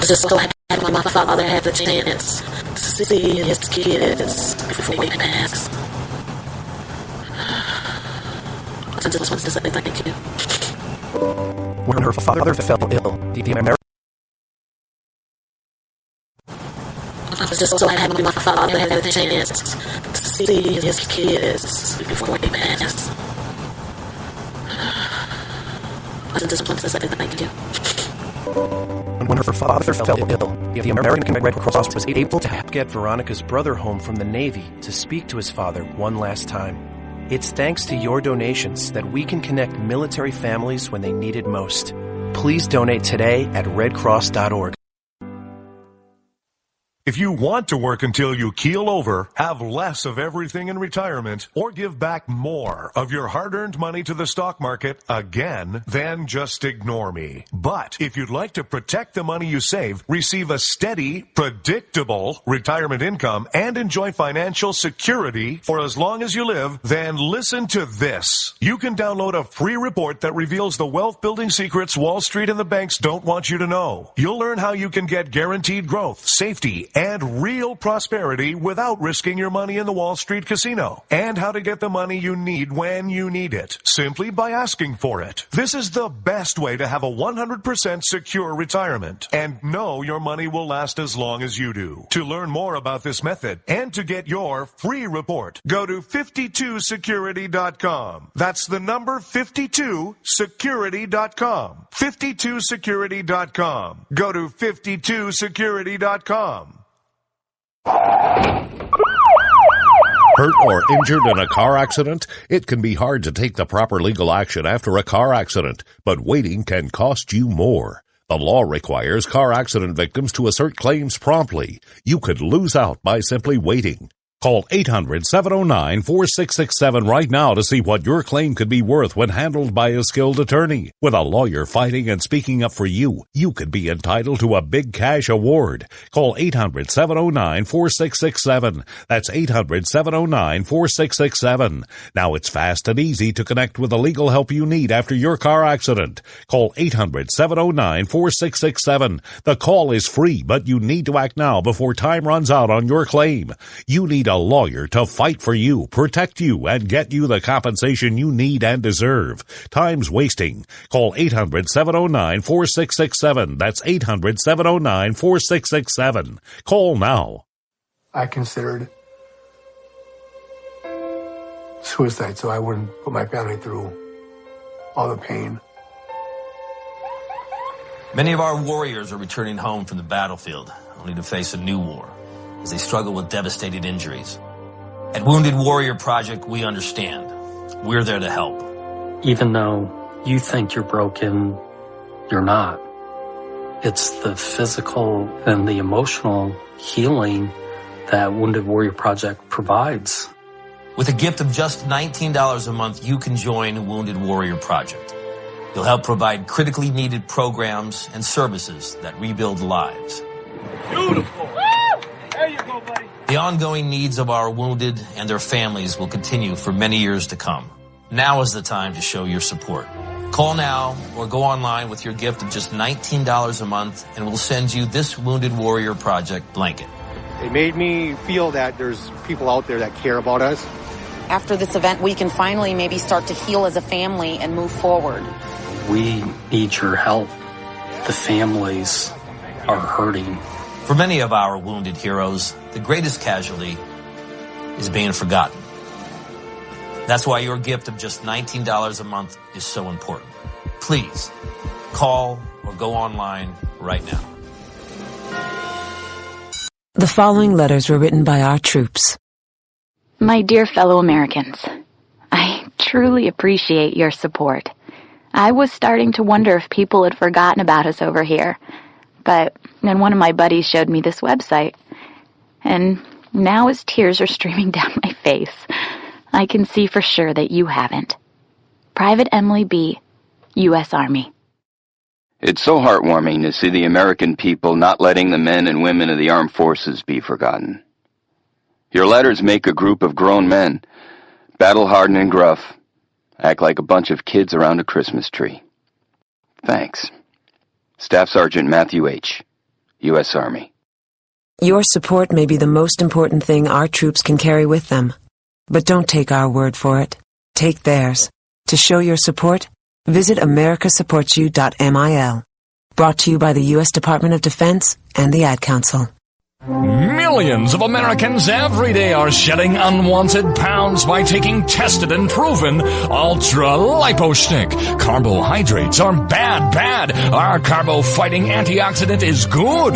just so happy my father had the chance to see his kids before he passed. I just wanted to say thank you. When her father fell ill, the American... I was just so happy my father had the chance to see his kids before he passed. I just wanted to say thank you. When her father fell ill, the American Red Cross was able to get Veronica's brother home from the Navy to speak to his father one last time. It's thanks to your donations that we can connect military families when they need it most. Please donate today at redcross.org. If you want to work until you keel over, have less of everything in retirement, or give back more of your hard-earned money to the stock market again, then just ignore me. But if you'd like to protect the money you save, receive a steady, predictable retirement income, and enjoy financial security for as long as you live, then listen to this. You can download a free report that reveals the wealth-building secrets Wall Street and the banks don't want you to know. You'll learn how you can get guaranteed growth, safety, and real prosperity without risking your money in the Wall Street casino, and how to get the money you need when you need it, simply by asking for it. This is the best way to have a 100% secure retirement, and know your money will last as long as you do. To learn more about this method, and to get your free report, go to 52security.com. That's the number 52security.com. 52security.com. Go to 52security.com. Hurt or injured in a car accident? It can be hard to take the proper legal action after a car accident, but waiting can cost you more. The law requires car accident victims to assert claims promptly. You could lose out by simply waiting. Call 800-709-4667 right now to see what your claim could be worth when handled by a skilled attorney. With a lawyer fighting and speaking up for you, you could be entitled to a big cash award. Call 800-709-4667. That's 800-709-4667. Now it's fast and easy to connect with the legal help you need after your car accident. Call 800-709-4667. The call is free, but you need to act now before time runs out on your claim. You need a lawyer to fight for you, protect you, and get you the compensation you need and deserve. Time's wasting. Call 800-709-4667. That's 800-709-4667. Call now. I considered suicide so I wouldn't put my family through all the pain. Many of our warriors are returning home from the battlefield, only to face a new war as they struggle with devastating injuries. At Wounded Warrior Project, we understand. We're there to help. Even though you think you're broken, you're not. It's the physical and the emotional healing that Wounded Warrior Project provides. With a gift of just $19 a month, you can join Wounded Warrior Project. You'll help provide critically needed programs and services that rebuild lives. Beautiful. There you go, buddy. The ongoing needs of our wounded and their families will continue for many years to come. Now is the time to show your support. Call now or go online with your gift of just $19 a month and we'll send you this Wounded Warrior Project blanket. It made me feel that there's people out there that care about us. After this event, we can finally maybe start to heal as a family and move forward. We need your help. The families are hurting. For many of our wounded heroes, the greatest casualty is being forgotten. That's why your gift of just $19 a month is so important. Please, call or go online right now. The following letters were written by our troops. My dear fellow Americans, I truly appreciate your support. I was starting to wonder if people had forgotten about us over here. But then one of my buddies showed me this website, and now as tears are streaming down my face, I can see for sure that you haven't. Private Emily B., U.S. Army. It's so heartwarming to see the American people not letting the men and women of the armed forces be forgotten. Your letters make a group of grown men, battle-hardened and gruff, act like a bunch of kids around a Christmas tree. Thanks. Staff Sergeant Matthew H., U.S. Army. Your support may be the most important thing our troops can carry with them. But don't take our word for it. Take theirs. To show your support, visit americasupportsyou.mil. Brought to you by the U.S. Department of Defense and the Ad Council. Millions of Americans every day are shedding unwanted pounds by taking tested and proven Ultra Lipo Stick. Carbohydrates are bad. Our carbo-fighting antioxidant is good.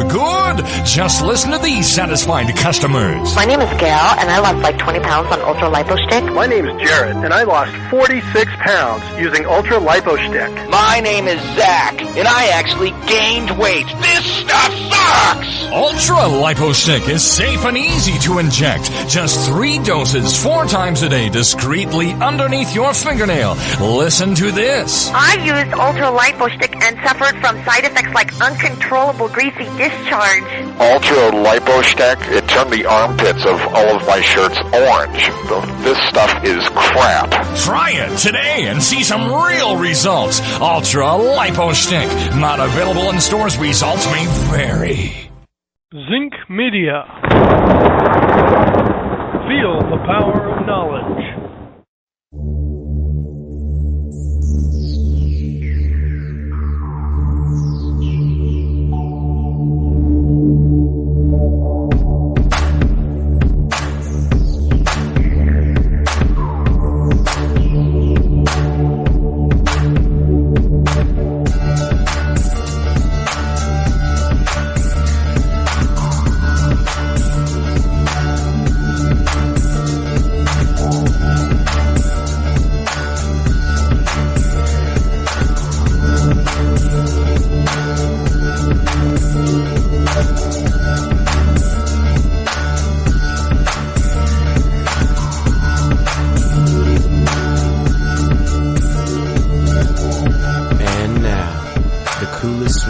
Just listen to these satisfied customers. My name is Gail, and I lost like 20 pounds on Ultra Lipo Stick. My name is Jared, and I lost 46 pounds using Ultra Lipo Stick. My name is Zach, and I actually gained weight. This stuff sucks! Ultra Lipo Stick is safe and easy to inject. Just 3 doses 4 times a day discreetly underneath your fingernail. Listen to this. I used Ultra Lipo Stick and suffered from side effects like uncontrollable greasy discharge. Ultra Lipo Stick, it turned the armpits of all of my shirts orange. This stuff is crap. Try it today and see some real results. Ultra Lipo Stick. Not available in stores. Results may vary. Zinc Media. Feel the power of knowledge.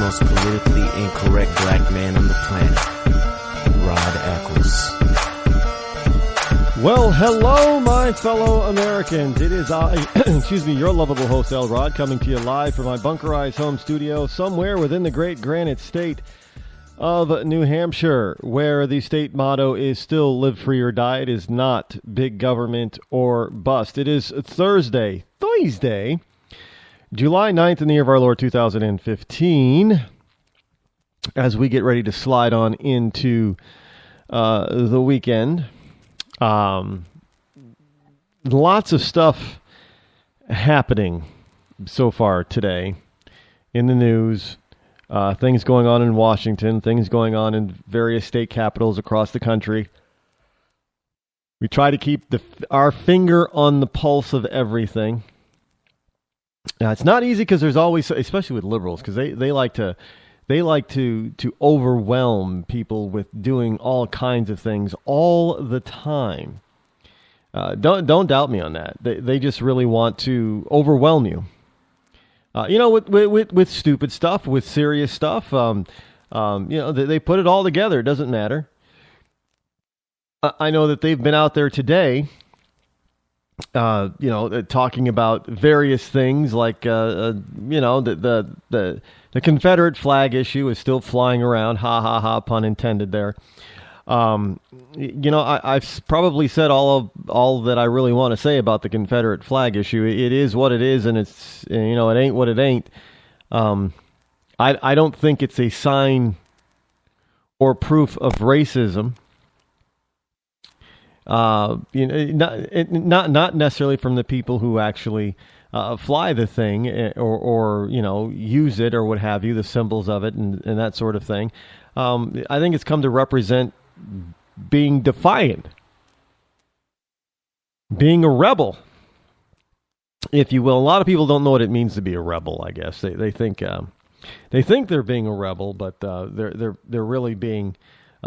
most politically incorrect black man on the planet, Rod Eccles. Well, hello, my fellow Americans. It is I, your lovable host, El Rod, coming to you live from my bunkerized home studio somewhere within the great granite state of New Hampshire, where the state motto is still live free or die. It is not big government or bust. It is Thursday, July 9th in the year of our Lord 2015, as we get ready to slide on into the weekend. Lots of stuff happening so far today in the news. Things going on in Washington, things going on in various state capitals across the country. We try to keep our finger on the pulse of everything. Now, it's not easy because there's always, especially with liberals, because they like to overwhelm people with doing all kinds of things all the time. Don't doubt me on that. They just really want to overwhelm you. With stupid stuff, with serious stuff. They put it all together. It doesn't matter. I know that they've been out there today, talking about various things like, the Confederate flag issue is still flying around. Ha ha ha, pun intended there. I've probably said all that I really want to say about the Confederate flag issue. It is what it is, and it's, it ain't what it ain't. I don't think it's a sign or proof of racism. Not necessarily from the people who actually fly the thing or use it or what have you, the symbols of it and that sort of thing. I think it's come to represent being defiant, being a rebel, if you will. A lot of people don't know what it means to be a rebel. I guess they think they're being a rebel, but they're really being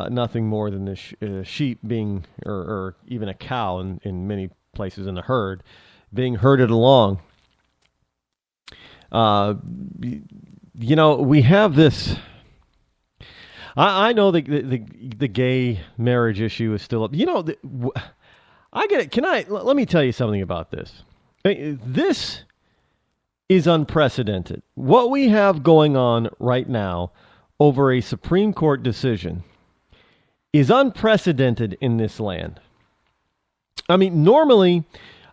nothing more than the sheep being, or even a cow in many places in the herd, being herded along. We have this. I know the gay marriage issue is still up. I get it. Let me tell you something about this. This is unprecedented. What we have going on right now over a Supreme Court decision is unprecedented in this land. I mean, normally,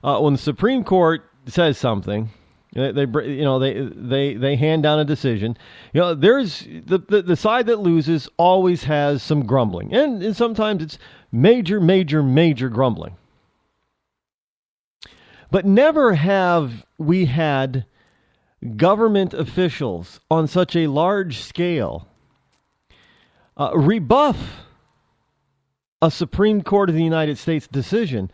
when the Supreme Court says something, they hand down a decision. There's the side that loses always has some grumbling, and sometimes it's major grumbling. But never have we had government officials on such a large scale rebuff a Supreme Court of the United States decision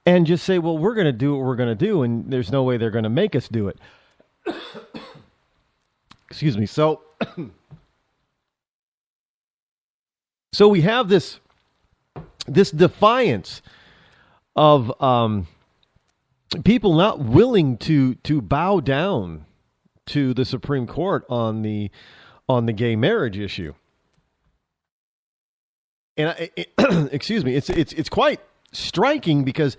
and just say, well, we're going to do what we're going to do, and there's no way they're going to make us do it. Excuse me. So we have this defiance of people not willing to bow down to the Supreme Court on the gay marriage issue. And excuse me, it's quite striking because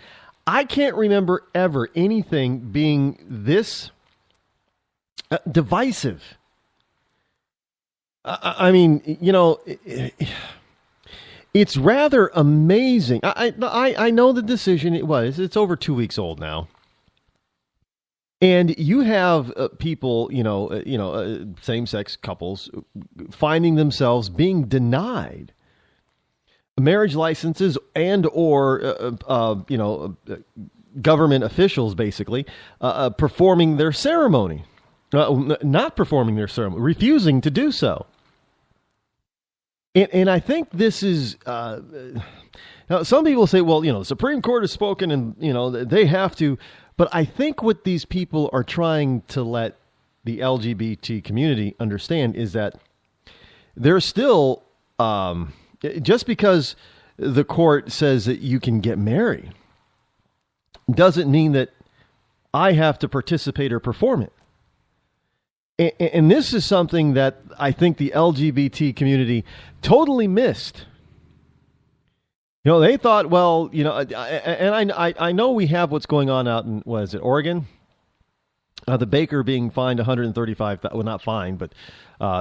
I can't remember ever anything being this divisive. I mean, it's rather amazing. I know the decision. It's over 2 weeks old now. And you have people, same-sex couples finding themselves being denied marriage licenses and or government officials basically performing their ceremony, not performing their ceremony, refusing to do so. And I think this is now some people say, well, the Supreme Court has spoken and they have to, but I think what these people are trying to let the LGBT community understand is that there's still just because the court says that you can get married doesn't mean that I have to participate or perform it. And this is something that I think the LGBT community totally missed. They thought, well, and I know we have what's going on out in, Oregon? The baker being fined $135,000, well, not fined, but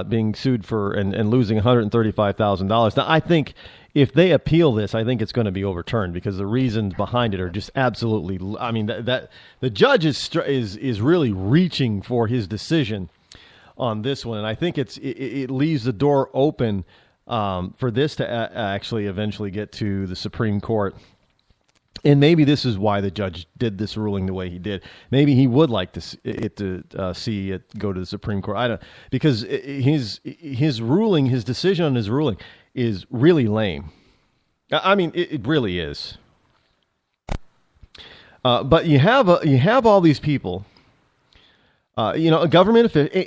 being sued for and losing $135,000. Now, I think if they appeal this, I think it's going to be overturned because the reasons behind it are just absolutely. I mean, that the judge is really reaching for his decision on this one, and I think it leaves the door open for this to actually eventually get to the Supreme Court. And maybe this is why the judge did this ruling the way he did. Maybe he would like to see it go to the Supreme Court. I don't, because his ruling, his decision on his ruling, is really lame. I mean, it really is. But you have all these people, a government official,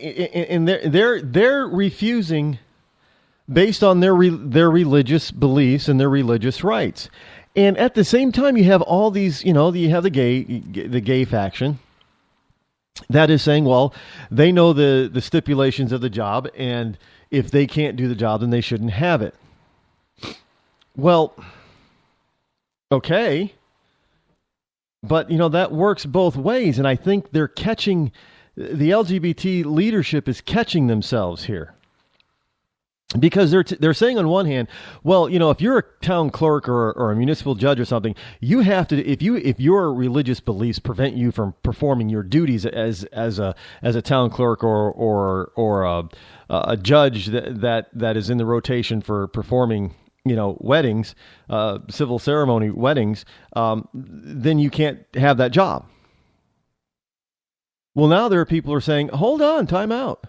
and they're refusing based on their religious beliefs and their religious rights. And at the same time, you have all these, you have the gay faction that is saying, well, they know the stipulations of the job, and if they can't do the job, then they shouldn't have it. Well, okay. But, that works both ways. And I think the LGBT leadership is catching themselves here. Because they're saying on one hand, well, if you're a town clerk or a municipal judge or something, you have to, if your religious beliefs prevent you from performing your duties as a town clerk or a judge that is in the rotation for performing weddings, civil ceremony weddings, then you can't have that job. Well, now there are people who are saying, hold on, time out.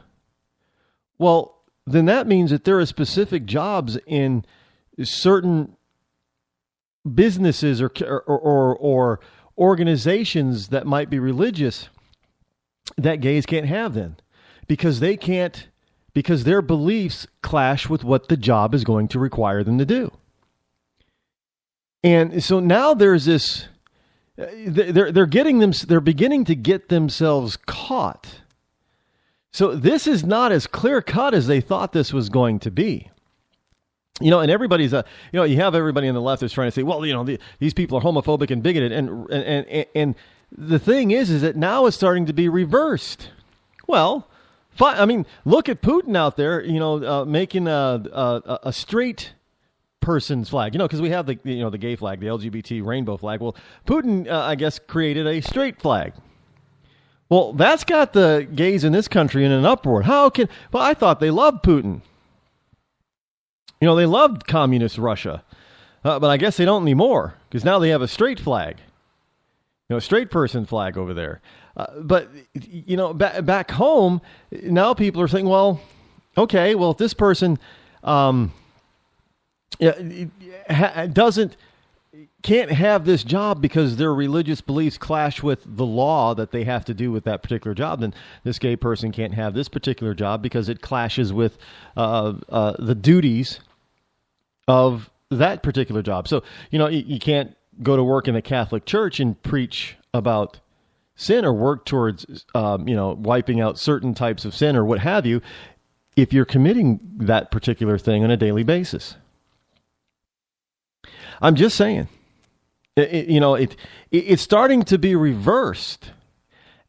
Well, then that means that there are specific jobs in certain businesses or organizations that might be religious that gays can't have then, because their beliefs clash with what the job is going to require them to do. And so now there's this, they're beginning to get themselves caught. So this is not as clear cut as they thought this was going to be. And everybody's, you have everybody on the left that's trying to say, well, these people are homophobic and bigoted. And the thing is that now it's starting to be reversed. Well, I mean, look at Putin out there, making a straight person's flag, because we have the gay flag, the LGBT rainbow flag. Well, Putin, I guess, created a straight flag. Well, that's got the gays in this country in an uproar. Well, I thought they loved Putin. They loved communist Russia. But I guess they don't anymore, because now they have a straight flag. A straight person flag over there. But back home, now people are saying, well, okay, well, if this person can't have this job because their religious beliefs clash with the law that they have to do with that particular job, then this gay person can't have this particular job because it clashes with the duties of that particular job. So, you can't go to work in a Catholic church and preach about sin or work towards, wiping out certain types of sin or what have you, if you're committing that particular thing on a daily basis. I'm just saying, it's starting to be reversed,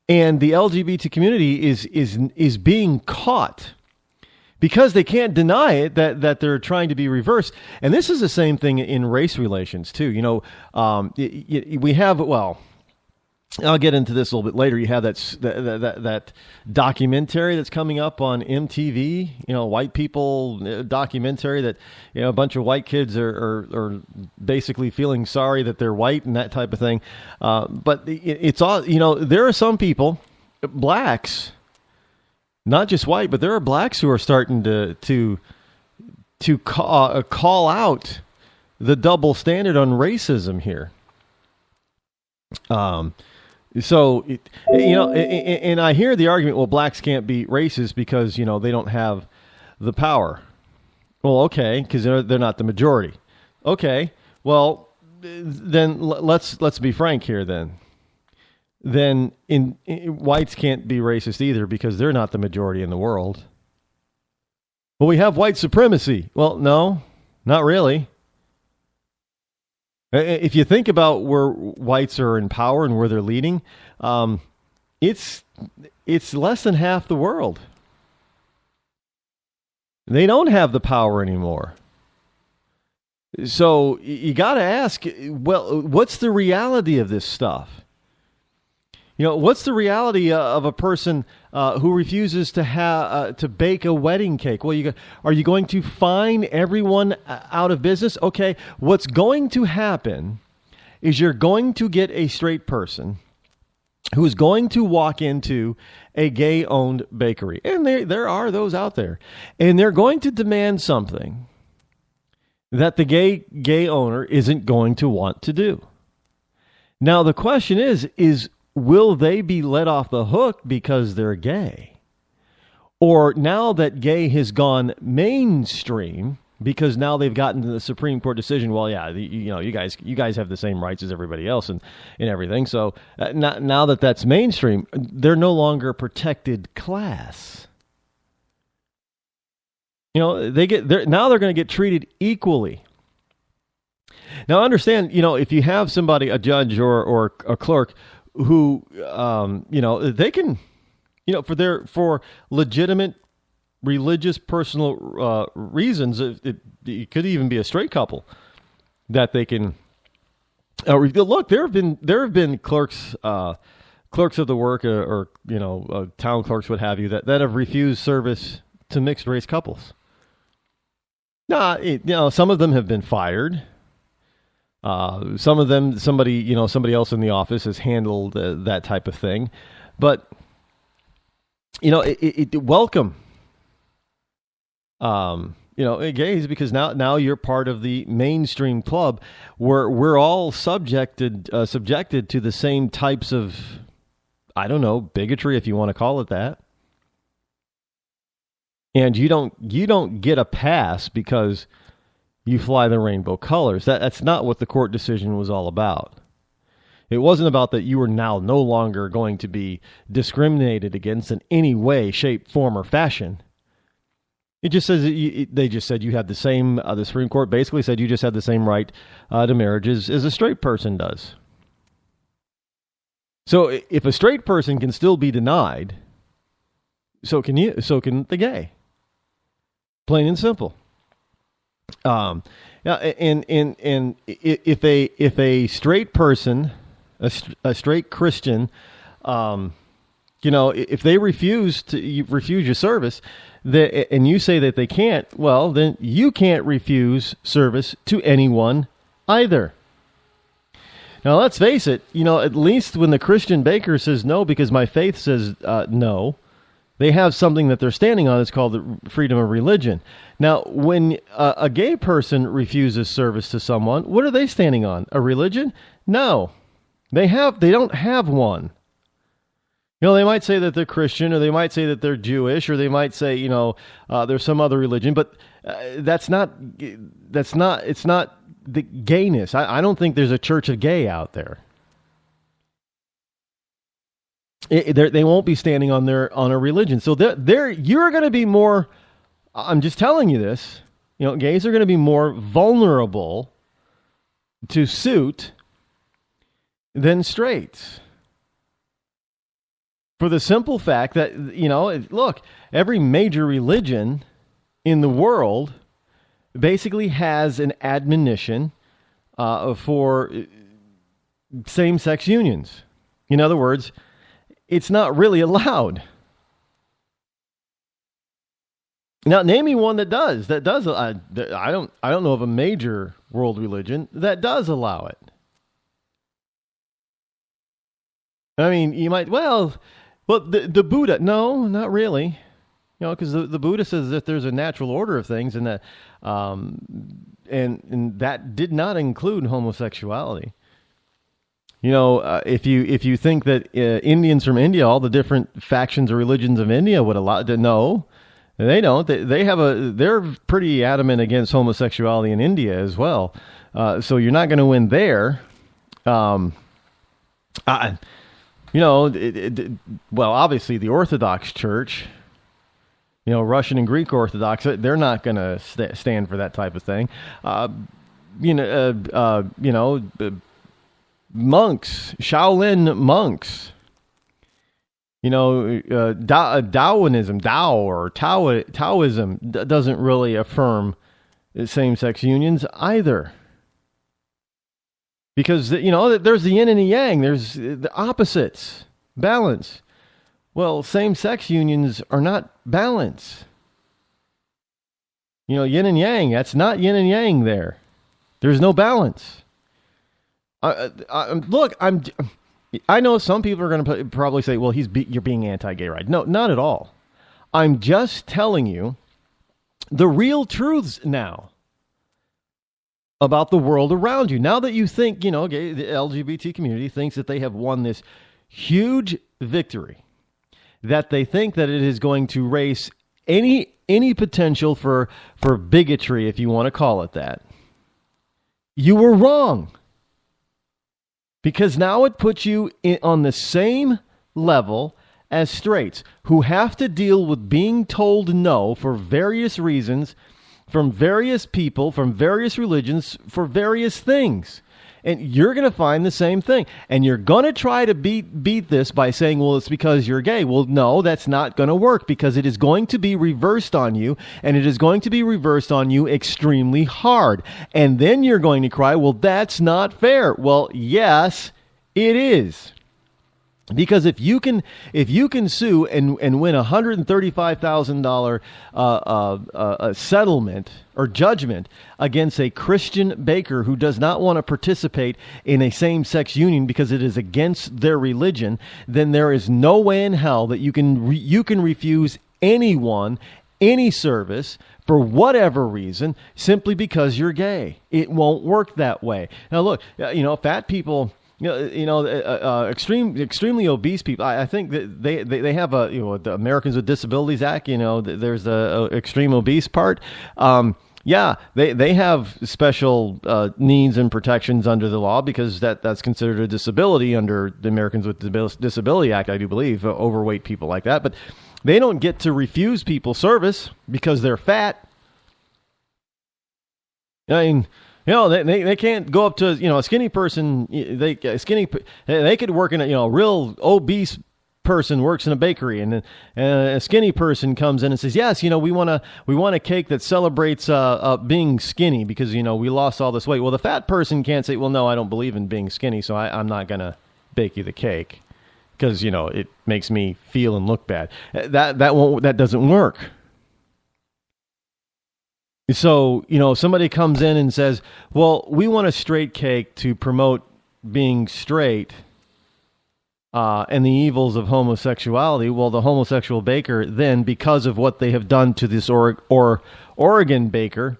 and the LGBT community is being caught because they can't deny it that they're trying to be reversed. And this is the same thing in race relations too. We have, well, I'll get into this a little bit later. You have that documentary that's coming up on MTV, white people documentary that, a bunch of white kids are basically feeling sorry that they're white and that type of thing. But it's all, there are some people, blacks, not just white, but there are blacks who are starting to call out the double standard on racism here. So, and I hear the argument, well, blacks can't be racist because, they don't have the power. Well, okay, because they're not the majority. Okay, well, then let's be frank here then. Then whites can't be racist either because they're not the majority in the world. Well, we have white supremacy. Well, no, not really. If you think about where whites are in power and where they're leading, it's less than half the world. They don't have the power anymore. So you got to ask, well, what's the reality of this stuff? What's the reality of a person who refuses to bake a wedding cake? Well, are you going to fine everyone out of business? Okay, what's going to happen is you're going to get a straight person who is going to walk into a gay-owned bakery, and there are those out there, and they're going to demand something that the gay owner isn't going to want to do. Now, the question is will they be let off the hook because they're gay? Or now that gay has gone mainstream, because now they've gotten to the Supreme Court decision, well, yeah, you guys have the same rights as everybody else and everything. So now that that's mainstream, they're no longer a protected class. Now they're going to get treated equally. Now understand, if you have somebody, a judge or a clerk, who, they can, for legitimate religious personal reasons, it could even be a straight couple that they can look. There have been clerks of the work or town clerks, what have you, that have refused service to mixed race couples. Some of them have been fired. Some of them, somebody else in the office has handled that type of thing, but welcome, gays, because now you're part of the mainstream club where we're all subjected to the same types of, bigotry, if you want to call it that. And you don't get a pass because you fly the rainbow colors. That's not what the court decision was all about. It wasn't about that you were now no longer going to be discriminated against in any way, shape, form, or fashion. It just says they just said you have the same. The Supreme Court basically said you just have the same right to marriage as a straight person does. So if a straight person can still be denied So can you. So can the gay. Plain and simple. And if a straight person, a straight Christian, if they refuse your service, and you say that they can't, well, then you can't refuse service to anyone either. Now, let's face it, at least when the Christian baker says no because my faith says no, they have something that they're standing on. It's called the freedom of religion. Now, when a gay person refuses service to someone, what are they standing on? A religion? No. They don't have one. They might say that they're Christian, or they might say that they're Jewish, or they might say, there's some other religion, but it's not the gayness. I don't think there's a church of gay out there. They won't be standing on a religion. So you're going to be more, I'm just telling you this, gays are going to be more vulnerable to suit than straights. For the simple fact that, look, every major religion in the world basically has an admonition for same-sex unions. In other words, it's not really allowed. Now, name me one that does. I don't know of a major world religion that does allow it. I mean, you might, well, the Buddha, no, not really. Because the Buddha says that there's a natural order of things, and that, and that did not include homosexuality. If you think that Indians from India, all the different factions or religions of India would allow, no, they don't. They're pretty adamant against homosexuality in India as well. So you're not going to win there. Well, obviously the Orthodox Church, Russian and Greek Orthodox, they're not going to stand for that type of thing. Monks, Shaolin monks, Taoism doesn't really affirm same-sex unions either. Because, there's the yin and the yang, there's the opposites, balance. Well, same-sex unions are not balance. Yin and yang, that's not yin and yang there. There's no balance. Look, I know some people are going to probably say, well, you're being anti-gay, right? No, not at all. I'm just telling you the real truths now about the world around you. Now that you think, the LGBT community thinks that they have won this huge victory, that they think that it is going to erase any potential for bigotry, if you want to call it that, you were wrong. Because now it puts you on the same level as straights, who have to deal with being told no for various reasons, from various people, from various religions, for various things. And you're going to find the same thing. And you're going to try to beat this by saying, well, it's because you're gay. Well, no, that's not going to work, because it is going to be reversed on you, and it is going to be reversed on you extremely hard. And then you're going to cry, well, that's not fair. Well, yes, it is. Because if you can sue and win $135,000 settlement or judgment against a Christian baker who does not want to participate in a same-sex union because it is against their religion, then there is no way in hell that you can refuse anyone any service for whatever reason simply because you're gay. It won't work that way. Now, look, fat people. Extremely obese people. I think that they have the Americans with Disabilities Act. There's the extreme obese part. They have special needs and protections under the law because that's considered a disability under the Americans with Disability Act. I do believe overweight people like that, but they don't get to refuse people service because they're fat. I mean. They can't go up to a skinny person. They could work in a real obese person works in a bakery, and a skinny person comes in and says, yes, we want a cake that celebrates being skinny because, we lost all this weight. Well, the fat person can't say, well, no, I don't believe in being skinny, so I'm not going to bake you the cake because, it makes me feel and look bad. That doesn't work. So, somebody comes in and says, well, we want a straight cake to promote being straight and the evils of homosexuality. Well, the homosexual baker then, because of what they have done to this Oregon baker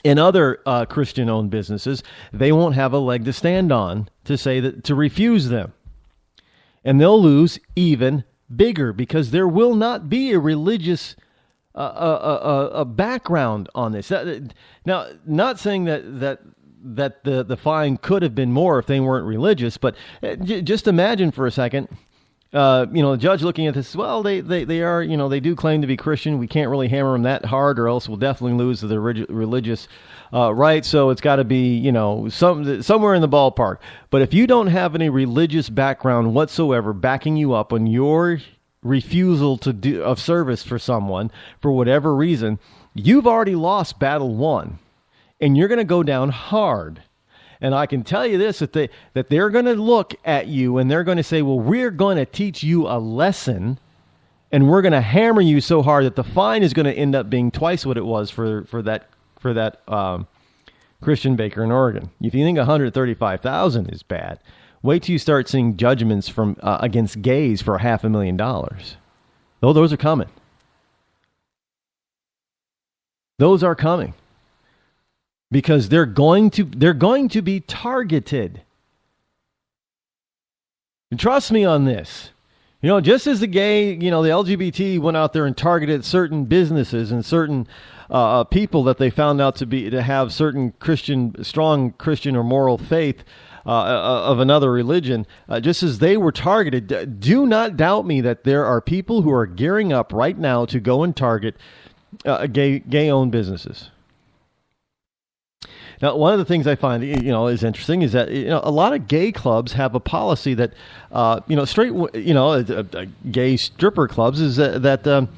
and other Christian-owned businesses, they won't have a leg to stand on to say that, to refuse them. And they'll lose even bigger because there will not be a religious a background on this. Now, not saying that the fine could have been more if they weren't religious, but just imagine for a second, the judge looking at this, well, they are, they do claim to be Christian. We can't really hammer them that hard or else we'll definitely lose the religious right. So it's got to be, somewhere in the ballpark. But if you don't have any religious background whatsoever backing you up on your refusal to do of service for someone for whatever reason, you've already lost battle one. And you're going to go down hard. And I can tell you this, that they're going to look at you and they're going to say, well, we're going to teach you a lesson and we're going to hammer you so hard that the fine is going to end up being twice what it was for that Christian baker in Oregon. If you think $135,000 is bad, wait till you start seeing judgments from against gays for $500,000. Oh, those are coming. Those are coming. Because they're going to be targeted. And trust me on this. Just as the gay, the LGBT went out there and targeted certain businesses and certain people that they found out to have certain strong Christian or moral faith of another religion, just as they were targeted, do not doubt me that there are people who are gearing up right now to go and target gay-owned businesses. Now, one of the things I find, is interesting is that, a lot of gay clubs have a policy that, gay stripper clubs is that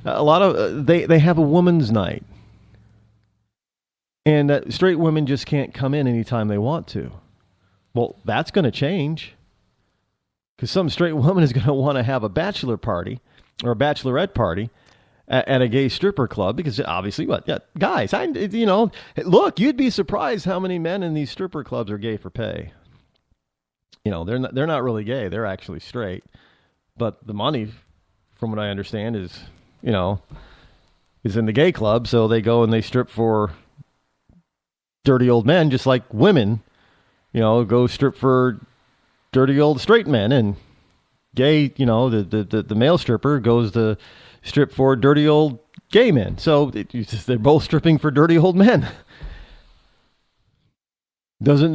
a lot of, they have a woman's night. And that straight women just can't come in anytime they want to. Well, that's going to change. Because some straight woman is going to want to have a bachelor party or a bachelorette party at a gay stripper club, because obviously, guys, look, you'd be surprised how many men in these stripper clubs are gay for pay. They're not really gay; they're actually straight. But the money, from what I understand, is in the gay club, so they go and they strip for dirty old men, just like women, go strip for dirty old straight men, and gay, the male stripper goes to strip for dirty old gay men. So they're both stripping for dirty old men. But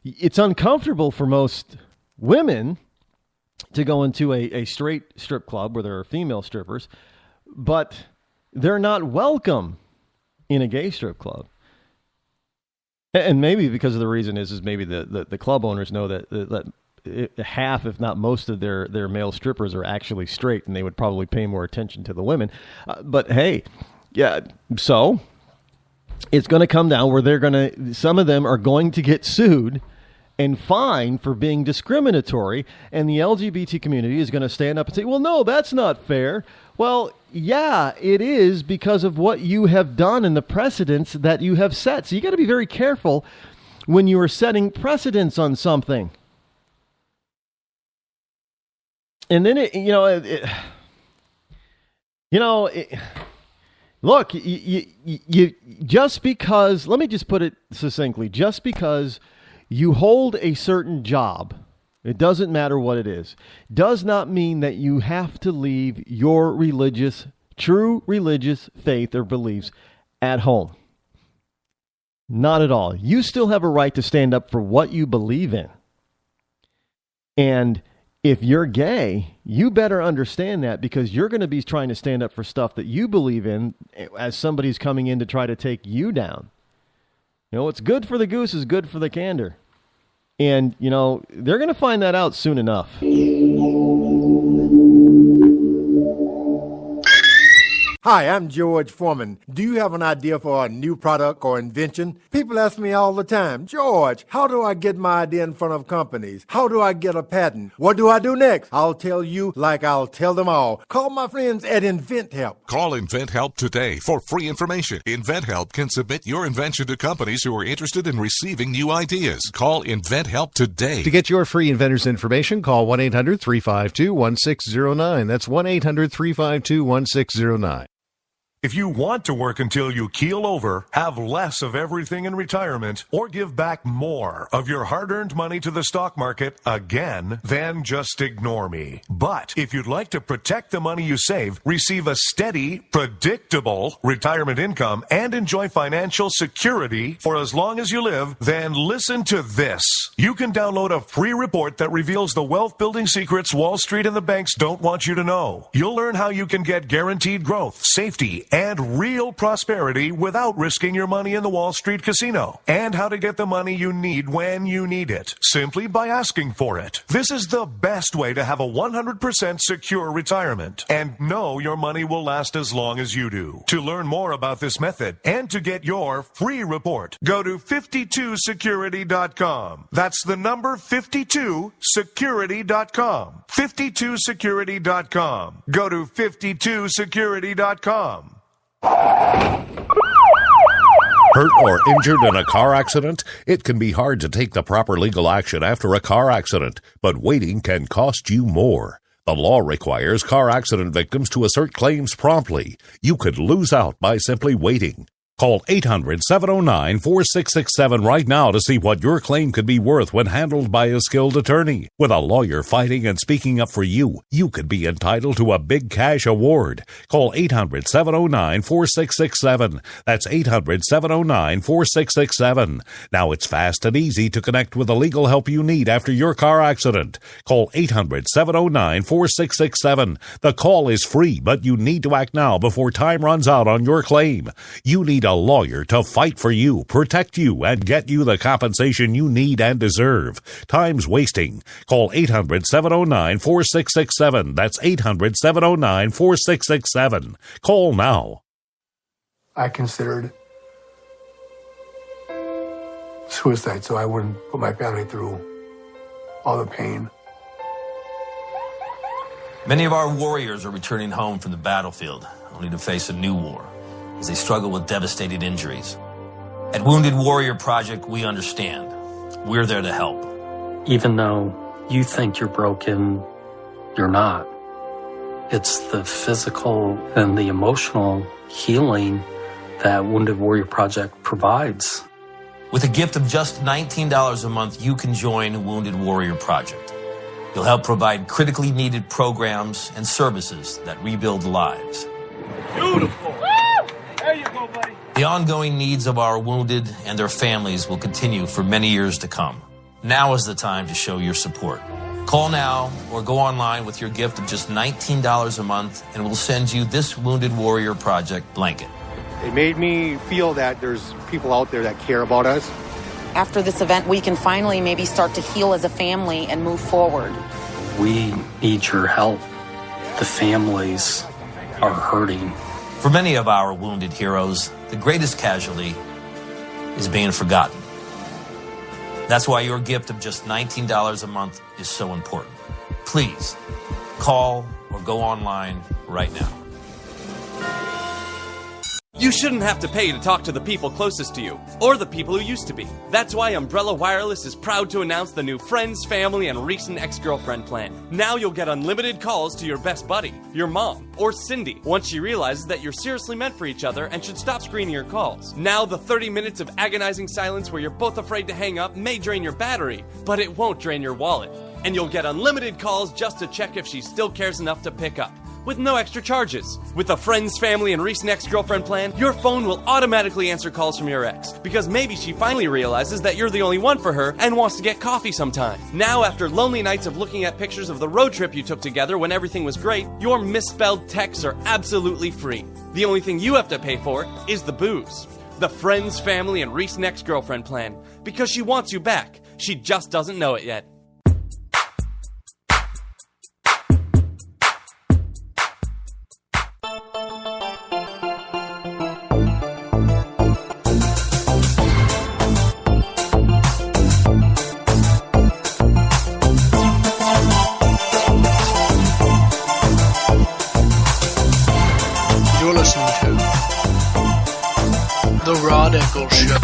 it's uncomfortable for most women to go into a straight strip club where there are female strippers, but they're not welcome in a gay strip club. And maybe because of the reason is maybe the club owners know that half, if not most, of their male strippers are actually straight, and they would probably pay more attention to the women. But hey, so it's going to come down where some of them are going to get sued and fined for being discriminatory, and the LGBT community is going to stand up and say, well, no, that's not fair. Well, yeah, it is, because of what you have done and the precedents that you have set. So you got to be very careful when you are setting precedents on something. And then look, you just because, let me just put it succinctly, just because you hold a certain job, it doesn't matter what it is, does not mean that you have to leave your true religious faith or beliefs at home. Not at all. You still have a right to stand up for what you believe in. And if you're gay, you better understand that, because you're going to be trying to stand up for stuff that you believe in as somebody's coming in to try to take you down. What's good for the goose is good for the gander. And, you know, they're going to find that out soon enough. Hi, I'm George Foreman. Do you have an idea for a new product or invention? People ask me all the time, George, how do I get my idea in front of companies? How do I get a patent? What do I do next? I'll tell you like I'll tell them all. Call my friends at InventHelp. Call InventHelp today for free information. InventHelp can submit your invention to companies who are interested in receiving new ideas. Call InventHelp today. To get your free inventor's information, call 1-800-352-1609. That's 1-800-352-1609. If you want to work until you keel over, have less of everything in retirement, or give back more of your hard-earned money to the stock market again, then just ignore me. But if you'd like to protect the money you save, receive a steady, predictable retirement income, and enjoy financial security for as long as you live, then listen to this. You can download a free report that reveals the wealth-building secrets Wall Street and the banks don't want you to know. You'll learn how you can get guaranteed growth, safety, and real prosperity without risking your money in the Wall Street casino, and how to get the money you need when you need it, simply by asking for it. This is the best way to have a 100% secure retirement and know your money will last as long as you do. To learn more about this method and to get your free report, go to 52security.com. That's the number 52security.com. 52security.com. Go to 52security.com. Hurt or injured in a car accident? It can be hard to take the proper legal action after a car accident, but waiting can cost you more. The law requires car accident victims to assert claims promptly. You could lose out by simply waiting. Call 800-709-4667 right now to see what your claim could be worth when handled by a skilled attorney. With a lawyer fighting and speaking up for you, you could be entitled to a big cash award. Call 800-709-4667. That's 800-709-4667. Now it's fast and easy to connect with the legal help you need after your car accident. Call 800-709-4667. The call is free, but you need to act now before time runs out on your claim. You need a lawyer to fight for you, protect you, and get you the compensation you need and deserve. Time's wasting. Call 800-709-4667. That's 800-709-4667. Call now. I considered suicide so I wouldn't put my family through all the pain. Many of our warriors are returning home from the battlefield, only to face a new war as they struggle with devastating injuries. At Wounded Warrior Project, we understand. We're there to help. Even though you think you're broken, you're not. It's the physical and the emotional healing that Wounded Warrior Project provides. With a gift of just $19 a month, you can join Wounded Warrior Project. You'll help provide critically needed programs and services that rebuild lives. Beautiful. There you go, buddy. The ongoing needs of our wounded and their families will continue for many years to come. Now is the time to show your support. Call now or go online with your gift of just $19 a month and we'll send you this Wounded Warrior Project blanket. It made me feel that there's people out there that care about us. After this event, we can finally maybe start to heal as a family and move forward. We need your help. The families are hurting. For many of our wounded heroes, the greatest casualty is being forgotten. That's why your gift of just $19 a month is so important. Please call or go online right now. You shouldn't have to pay to talk to the people closest to you, or the people who used to be. That's why Umbrella Wireless is proud to announce the new Friends, Family, and Recent Ex-Girlfriend plan. Now you'll get unlimited calls to your best buddy, your mom, or Cindy, once she realizes that you're seriously meant for each other and should stop screening your calls. Now the 30 minutes of agonizing silence where you're both afraid to hang up may drain your battery, but it won't drain your wallet. And you'll get unlimited calls just to check if she still cares enough to pick up, with no extra charges. With the Friends, Family, and Recent Ex-Girlfriend plan, your phone will automatically answer calls from your ex, because maybe she finally realizes that you're the only one for her and wants to get coffee sometime. Now, after lonely nights of looking at pictures of the road trip you took together when everything was great, your misspelled texts are absolutely free. The only thing you have to pay for is the booze. The Friends, Family, and Recent Ex-Girlfriend plan, because she wants you back, She just doesn't know it yet. You're listening to The Rod Eccles Show.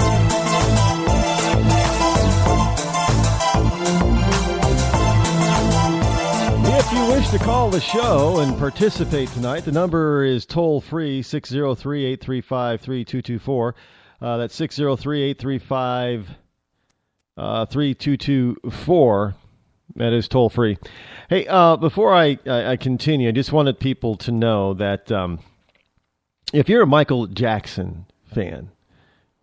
If you wish to call the show and participate tonight, the number is toll-free, 603-835-3224. That's 603-835-3224. That is toll-free. Hey, before I continue, I just wanted people to know that if you're a Michael Jackson fan,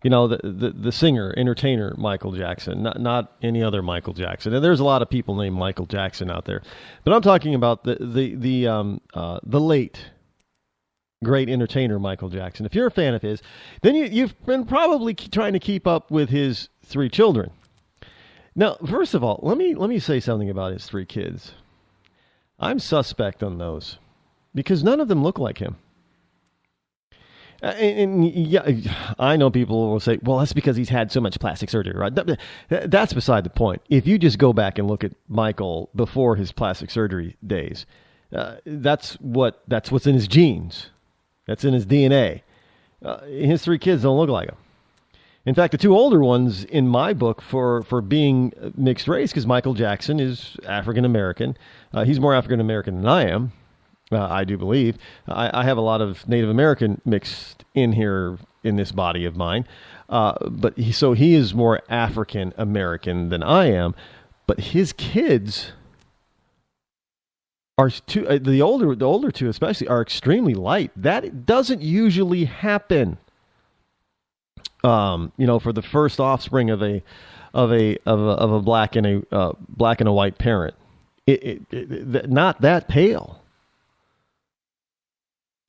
you know, the singer, entertainer Michael Jackson, not any other Michael Jackson. And there's a lot of people named Michael Jackson out there, but I'm talking about the late great entertainer Michael Jackson. If you're a fan of his, then you've been probably trying to keep up with his 3 children. Now, first of all, let me say something about his 3 kids. I'm suspect on those because none of them look like him. And yeah, I know people will say, well, that's because he's had so much plastic surgery, right? That's beside the point. If you just go back and look at Michael before his plastic surgery days, that's what's in his genes. That's in his DNA. His 3 kids don't look like him. In fact, the 2 older ones in my book for being mixed race, because Michael Jackson is African American. He's more African American than I am. I do believe. I have a lot of Native American mixed in here in this body of mine. But he is more African American than I am. But his kids are the older 2 especially are extremely light. That doesn't usually happen. For the first offspring of a black and a white parent, not that pale.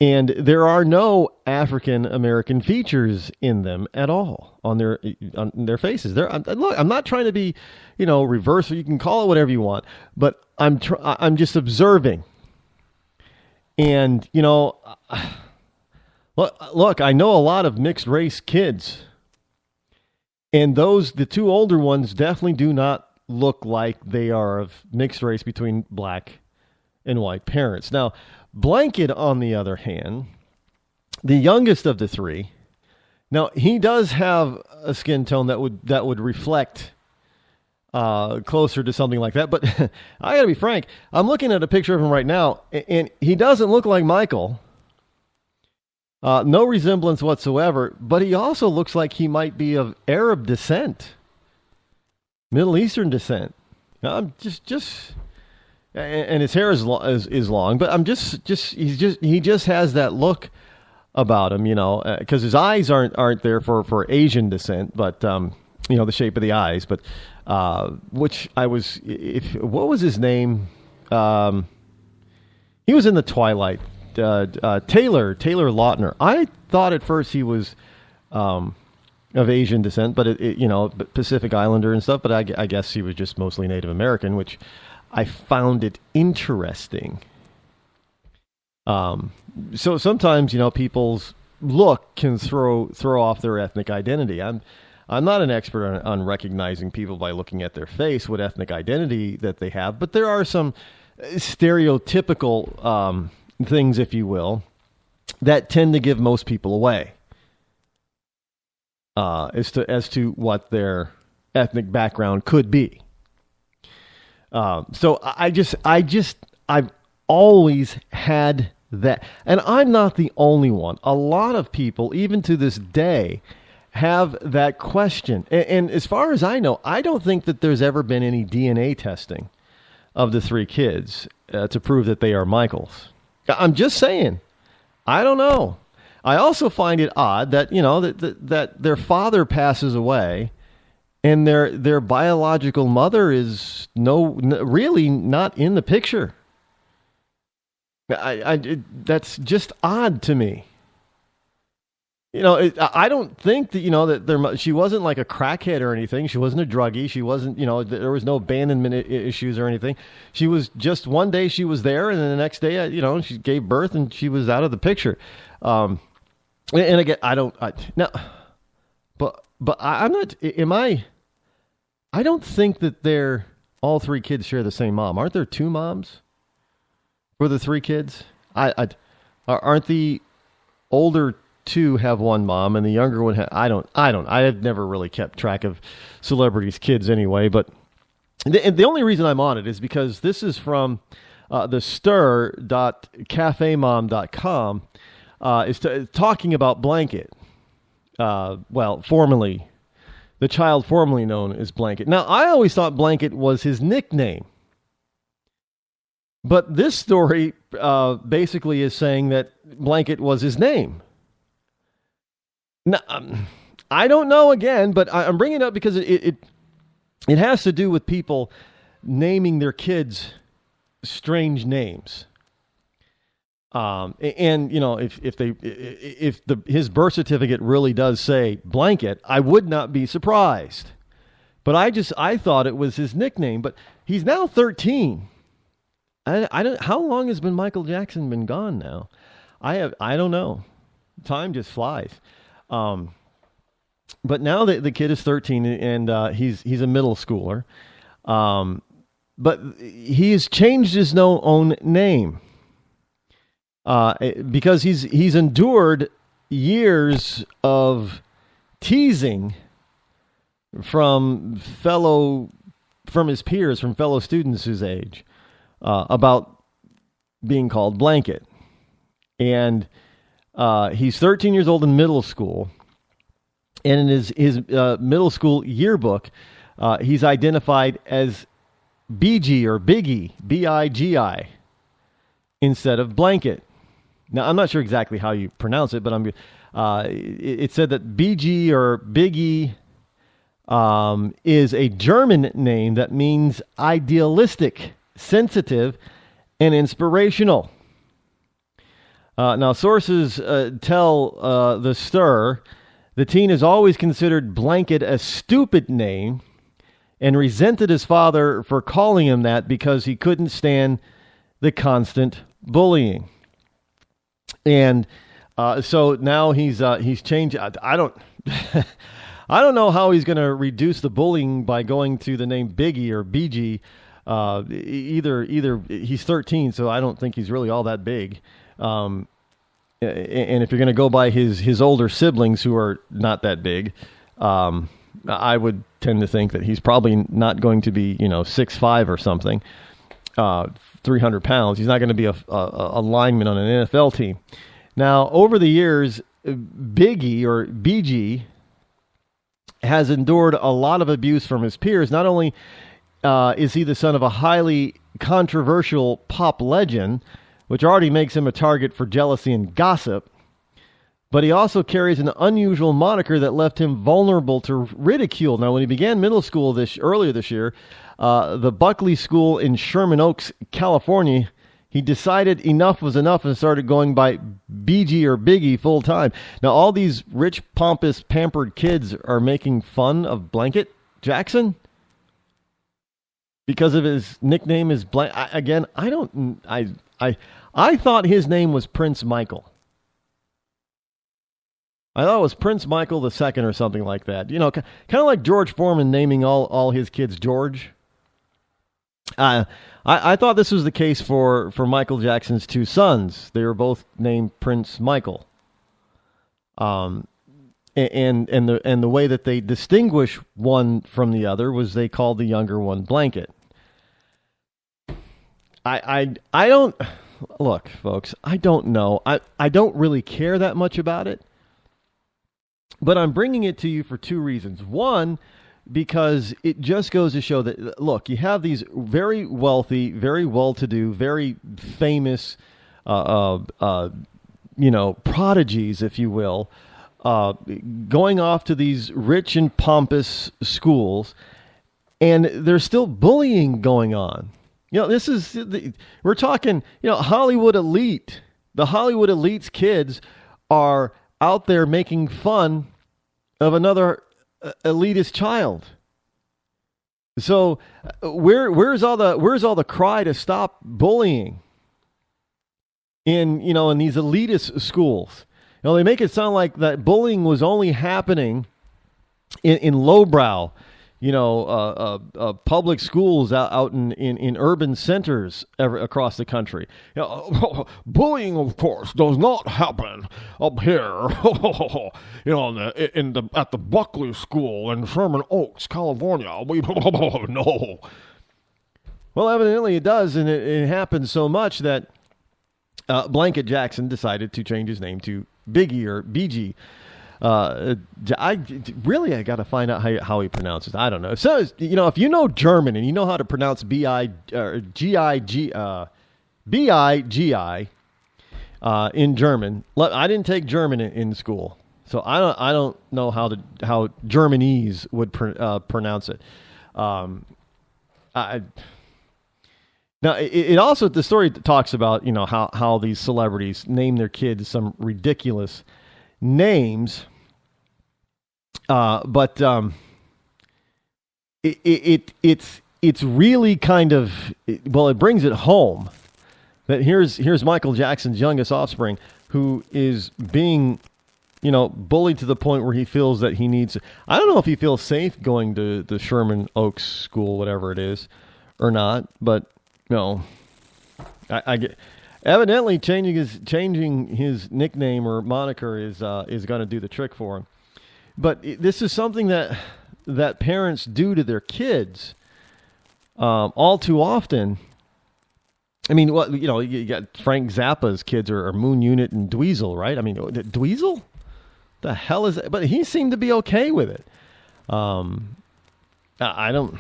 And there are no African American features in them at all on their faces. Look, I'm not trying to be, reverse. You can call it whatever you want, but I'm just observing. And look, I know a lot of mixed race kids, and the 2 older ones definitely do not look like they are of mixed race between black and white parents. Now, Blanket, on the other hand, the youngest of the 3, now he does have a skin tone that would reflect closer to something like that. But I got to be frank, I'm looking at a picture of him right now, and he doesn't look like Michael. No resemblance whatsoever, but he also looks like he might be of Arab descent, Middle Eastern descent. I'm just. And his hair is long, but he just has that look about him, because his eyes aren't there for Asian descent, but the shape of the eyes, but what was his name? He was in the Twilight. Taylor Lautner. I thought at first he was of Asian descent, but Pacific Islander and stuff. But I guess he was just mostly Native American, which I found it interesting. So sometimes, people's look can throw off their ethnic identity. I'm not an expert on recognizing people by looking at their face, what ethnic identity that they have, but there are some stereotypical things, if you will, that tend to give most people away as to what their ethnic background could be. So I've always had that, and I'm not the only one. A lot of people, even to this day, have that question. And as far as I know, I don't think that there's ever been any DNA testing of the 3 kids to prove that they are Michael's. I'm just saying. I don't know. I also find it odd that, that their father passes away and their biological mother is really not in the picture. That's just odd to me. I don't think that, that she wasn't like a crackhead or anything. She wasn't a druggie. She wasn't, there was no abandonment issues or anything. She was just one day she was there, and then the next day, she gave birth and she was out of the picture. And again, I'm not. I don't think that all three kids share the same mom. Aren't there two moms for the three kids? Aren't the older two have one mom and the younger one I have never really kept track of celebrities' kids anyway, but the only reason I'm on it is because this is from the stir.cafemom.com is talking about Blanket. Formerly, the child formerly known as Blanket. Now, I always thought Blanket was his nickname, but this story basically is saying that Blanket was his name. Now, I don't know again, but I'm bringing it up because it has to do with people naming their kids strange names. If his birth certificate really does say Blanket, I would not be surprised. But I thought it was his nickname. But he's now 13. How long has Michael Jackson been gone now? I don't know. Time just flies. But now the kid is 13 and he's a middle schooler. But he's changed his own name. Because he's endured years of teasing from his peers, from fellow students his age, about being called Blanket. And he's 13 years old in middle school, and in his middle school yearbook, he's identified as BG or Biggie, B-I-G-I, instead of Blanket. Now, I'm not sure exactly how you pronounce it, but it said that BG or Biggie is a German name that means idealistic, sensitive, and inspirational. Now, sources tell the Stir the teen has always considered Blanket a stupid name and resented his father for calling him that because he couldn't stand the constant bullying. And so now he's changed. I don't I don't know how he's going to reduce the bullying by going to the name Biggie or BG. Either he's 13, so I don't think he's really all that big. And if you're going to go by his older siblings who are not that big, I would tend to think that he's probably not going to be 6'5" or something. 300 pounds. He's not going to be a lineman on an NFL team. Now, over the years, Biggie or BG has endured a lot of abuse from his peers. Not only is he the son of a highly controversial pop legend, which already makes him a target for jealousy and gossip, but he also carries an unusual moniker that left him vulnerable to ridicule. Now, when he began middle school earlier this year, the Buckley School in Sherman Oaks, California, he decided enough was enough and started going by BG or Biggie full time. Now, all these rich, pompous, pampered kids are making fun of Blanket Jackson because of his nickname is Blank. I thought his name was Prince Michael. I thought it was Prince Michael II or something like that. Kind of like George Foreman naming all his kids George. I thought this was the case for Michael Jackson's two sons. They were both named Prince Michael. And the way that they distinguish one from the other was they called the younger one Blanket. I don't look, folks. I don't know. I don't really care that much about it. But I'm bringing it to you for two reasons. One, because it just goes to show that, look, you have these very wealthy, very well-to-do, very famous, prodigies, if you will, going off to these rich and pompous schools, and there's still bullying going on. We're talking, Hollywood elite. The Hollywood elite's kids are out there making fun of another elitist child. So where's all the cry to stop bullying in these elitist schools? They make it sound like that bullying was only happening in lowbrow, public schools out in urban centers across the country. Bullying, of course, does not happen up here, at the Buckley School in Sherman Oaks, California. No. Well, evidently it does, and it happens so much that Blanket Jackson decided to change his name to Biggie or BG. I got to find out how he pronounces. I don't know. So if you know German and you know how to pronounce B-I-G-I in German. I didn't take German in school, so I don't know how Germanese would pronounce it. Now it also, the story talks about how these celebrities name their kids some ridiculous names, but it's really kind of, it brings it home that here's Michael Jackson's youngest offspring who is being bullied to the point where he feels that he needs. I don't know if he feels safe going to the Sherman Oaks School, whatever it is, or not, but I get. Evidently, changing his nickname or moniker is going to do the trick for him. But this is something that parents do to their kids all too often. I mean, you got Frank Zappa's kids are Moon Unit and Dweezil, right? I mean, Dweezil? The hell is that? But he seemed to be okay with it. I don't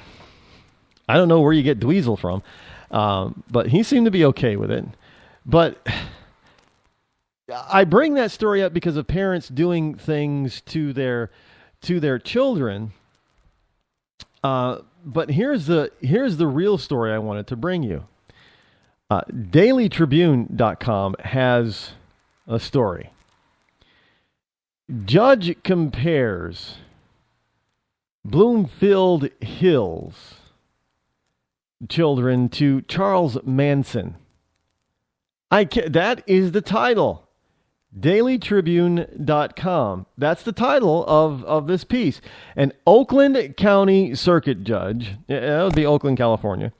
know where you get Dweezil from, but he seemed to be okay with it. But I bring that story up because of parents doing things to their children. But here's the real story I wanted to bring you. DailyTribune.com has a story. Judge compares Bloomfield Hills children to Charles Manson. That is the title. DailyTribune.com. That's the title of this piece. An Oakland County Circuit Judge, that would be Oakland, California,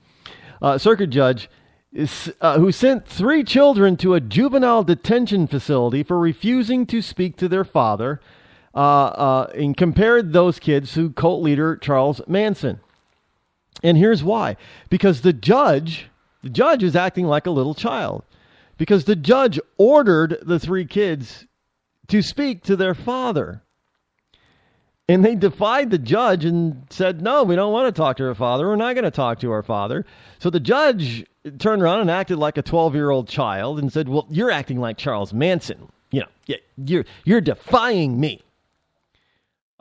circuit judge who sent 3 children to a juvenile detention facility for refusing to speak to their father, and compared those kids to cult leader Charles Manson. And here's why. Because the judge is acting like a little child. Because the judge ordered the 3 kids to speak to their father. And they defied the judge and said, no, we don't want to talk to our father. We're not going to talk to our father. So the judge turned around and acted like a 12-year-old child and said, well, you're acting like Charles Manson. You're defying me.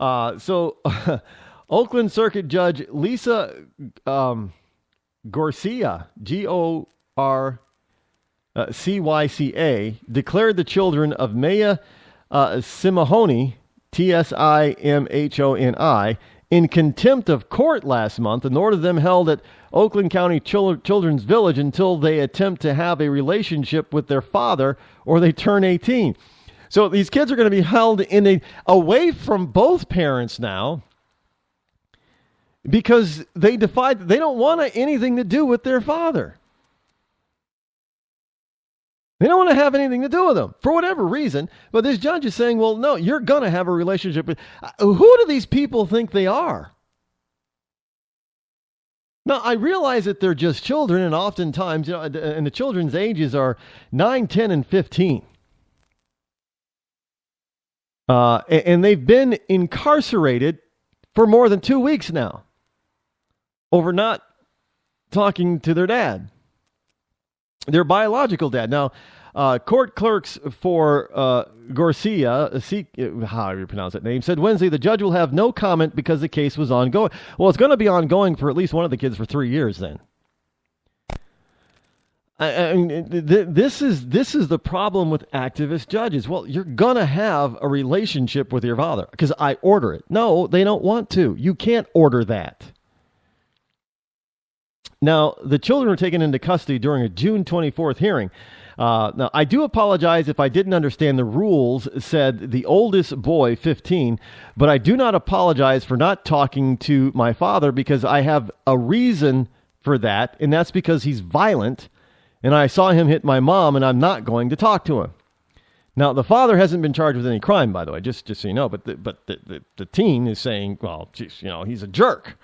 So Oakland Circuit Judge Lisa Garcia, Cyca, declared the children of Maya Simahoni, Tsimhoni, in contempt of court last month and ordered them held at Oakland County Children's Village until they attempt to have a relationship with their father or they turn 18. So these kids are going to be held away from both parents now because they don't want anything to do with their father. They don't want to have anything to do with them for whatever reason. But this judge is saying, well, no, you're going to have a relationship with. Who do these people think they are? Now, I realize that they're just children, and oftentimes, and the children's ages are 9, 10, and 15. And they've been incarcerated for more than 2 weeks now over not talking to their dad. Their biological dad. Now, court clerks for Garcia, however you pronounce that name, said Wednesday the judge will have no comment because the case was ongoing. Well, it's going to be ongoing for at least one of the kids for 3 years then. I mean, this is the problem with activist judges. Well, you're going to have a relationship with your father because I order it. No, they don't want to. You can't order that. Now, the children were taken into custody during a June 24th hearing. Now, I do apologize if I didn't understand the rules, said the oldest boy, 15, but I do not apologize for not talking to my father because I have a reason for that, and that's because he's violent. And I saw him hit my mom, and I'm not going to talk to him. Now, the father hasn't been charged with any crime, by the way, just so you know. But the teen is saying, well, geez, he's a jerk.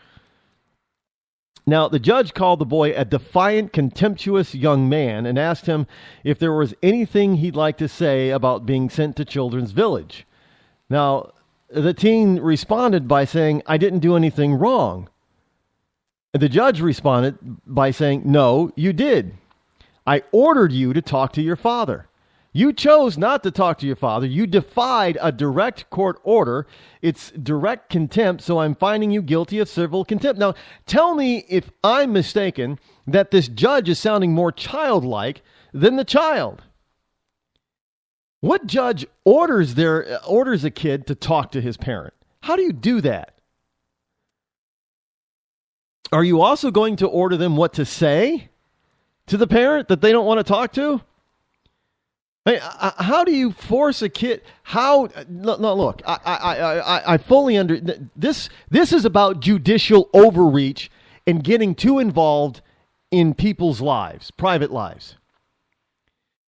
Now, the judge called the boy a defiant, contemptuous young man and asked him if there was anything he'd like to say about being sent to Children's Village. Now, the teen responded by saying, I didn't do anything wrong. The judge responded by saying, no, you did. I ordered you to talk to your father. You chose not to talk to your father. You defied a direct court order. It's direct contempt, so I'm finding you guilty of civil contempt. Now, tell me if I'm mistaken that this judge is sounding more childlike than the child. What judge orders a kid to talk to his parent? How do you do that? Are you also going to order them what to say to the parent that they don't want to talk to? How do you force a kid? Look, I fully this is about judicial overreach and getting too involved in people's lives, private lives.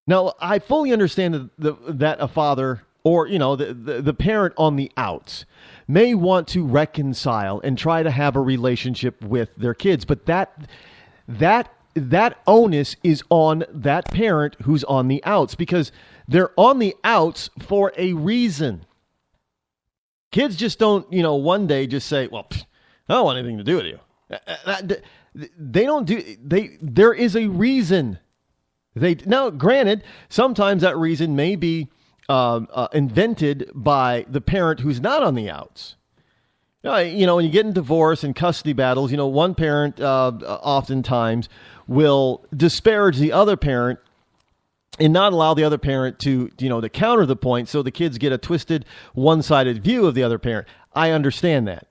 Now, I fully understand that a father or, the parent on the outs may want to reconcile and try to have a relationship with their kids, but that onus is on that parent who's on the outs because they're on the outs for a reason. Kids just don't, one day just say, well, I don't want anything to do with you. They don't there is a reason. Now, granted, sometimes that reason may be invented by the parent who's not on the outs. When you get in divorce and custody battles, one parent oftentimes will disparage the other parent and not allow the other parent to counter the point, so the kids get a twisted, one-sided view of the other parent. I understand that.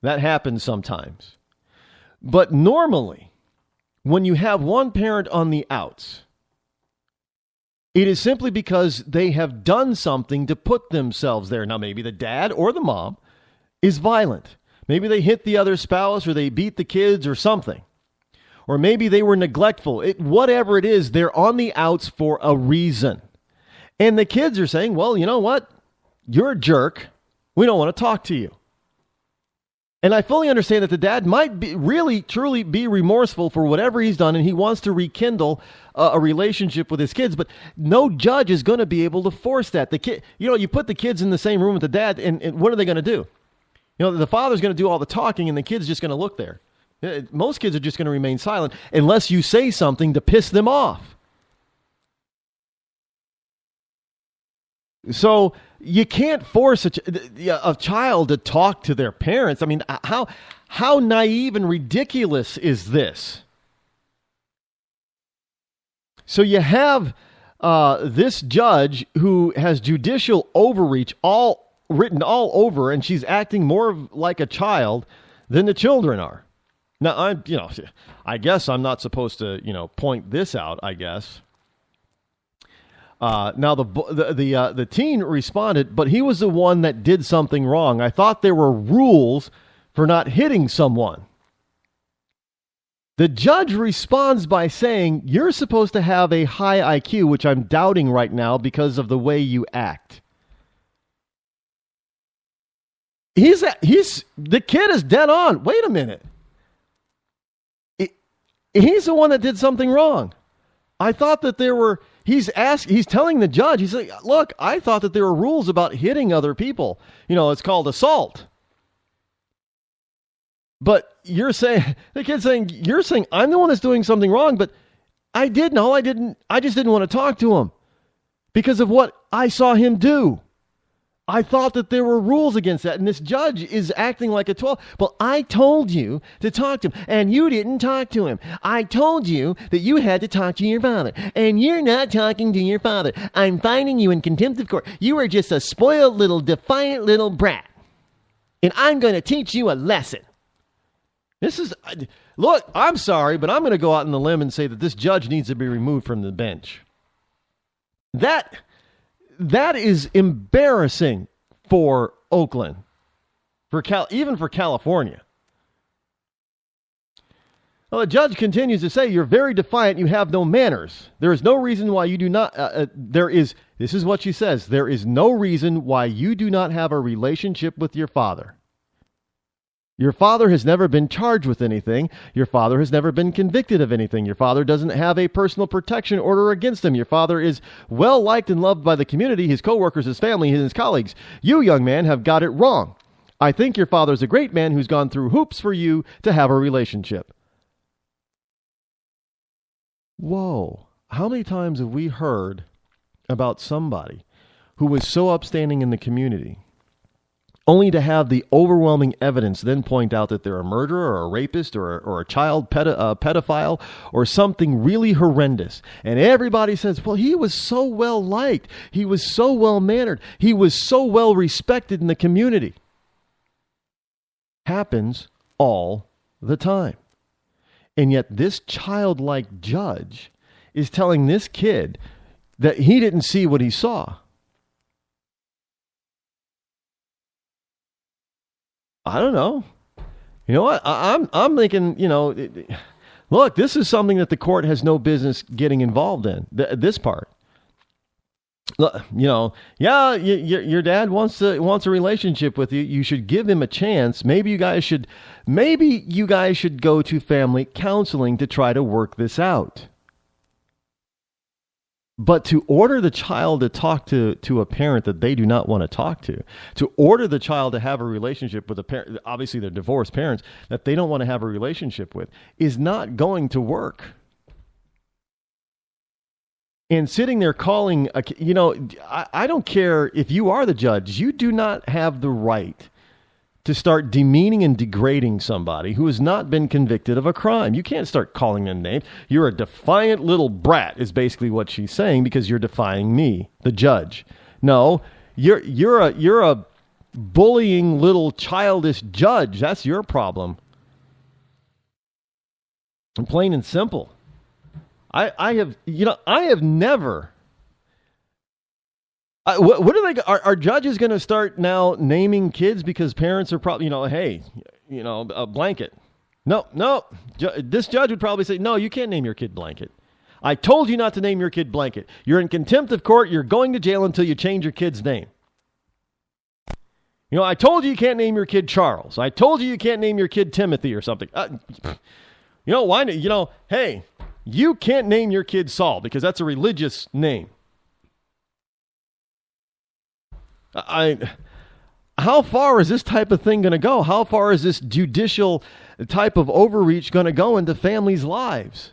That happens sometimes. But normally, when you have one parent on the outs, it is simply because they have done something to put themselves there. Now, maybe the dad or the mom is violent. Maybe they hit the other spouse or they beat the kids or something. Or maybe they were neglectful. Whatever it is, they're on the outs for a reason. And the kids are saying, well, you know what? You're a jerk. We don't want to talk to you. And I fully understand that the dad might truly be remorseful for whatever he's done, and he wants to rekindle a relationship with his kids. But no judge is going to be able to force that. The kid, you put the kids in the same room with the dad, and what are they going to do? The father's going to do all the talking, and the kid's just going to look there. Most kids are just going to remain silent unless you say something to piss them off. So you can't force a child to talk to their parents. I mean, how naive and ridiculous is this? So you have this judge who has judicial overreach written all over, and she's acting more like a child than the children are. Now, I guess I'm not supposed to, point this out, I guess. Now, the teen responded, but he was the one that did something wrong. I thought there were rules for not hitting someone. The judge responds by saying, you're supposed to have a high IQ, which I'm doubting right now because of the way you act. The kid is dead on. Wait a minute. He's the one that did something wrong. I thought that there were, he's telling the judge, he's like, look, I thought that there were rules about hitting other people. It's called assault. But you're saying, the kid's saying, you're saying I'm the one that's doing something wrong, but I didn't. I just didn't want to talk to him because of what I saw him do. I thought that there were rules against that, and this judge is acting like a 12. Well, I told you to talk to him, and you didn't talk to him. I told you that you had to talk to your father, and you're not talking to your father. I'm finding you in contempt of court. You are just a spoiled little, defiant little brat, and I'm going to teach you a lesson. Look, I'm sorry, but I'm going to go out on the limb and say that this judge needs to be removed from the bench. That is embarrassing for Oakland, even for California. Well, the judge continues to say, you're very defiant, you have no manners. There is no reason why you do not, this is what she says, there is no reason why you do not have a relationship with your father. Your father has never been charged with anything. Your father has never been convicted of anything. Your father doesn't have a personal protection order against him. Your father is well liked and loved by the community, his coworkers, his family, and his colleagues. You, young man, have got it wrong. I think your father's a great man who's gone through hoops for you to have a relationship. Whoa. How many times have we heard about somebody who was so upstanding in the community, only to have the overwhelming evidence then point out that they're a murderer or a rapist or a child pedophile or something really horrendous. And everybody says, well, he was so well liked. He was so well mannered. He was so well respected in the community. Happens all the time. And yet this childlike judge is telling this kid that he didn't see what he saw. I don't know. You know what? I'm thinking, look, this is something that the court has no business getting involved in, this part. Look, your dad wants a relationship with you. You should give him a chance. Maybe you guys should go to family counseling to try to work this out. But to order the child to talk to a parent that they do not want to talk to order the child to have a relationship with a parent, obviously they're divorced parents, that they don't want to have a relationship with, is not going to work. And sitting there calling, I don't care if you are the judge, you do not have the right to start demeaning and degrading somebody who has not been convicted of a crime. You can't start calling them names. You're a defiant little brat is basically what she's saying, because you're defying me, the judge. No, you're a bullying little childish judge. That's your problem. Plain and simple. I have never. What are they? Are judges going to start now naming kids because parents are probably, a blanket? No. This judge would probably say, no, you can't name your kid Blanket. I told you not to name your kid Blanket. You're in contempt of court. You're going to jail until you change your kid's name. I told you can't name your kid Charles. I told you can't name your kid Timothy or something. Why? Hey, you can't name your kid Saul because that's a religious name. How far is this type of thing going to go? How far is this judicial type of overreach going to go into families' lives?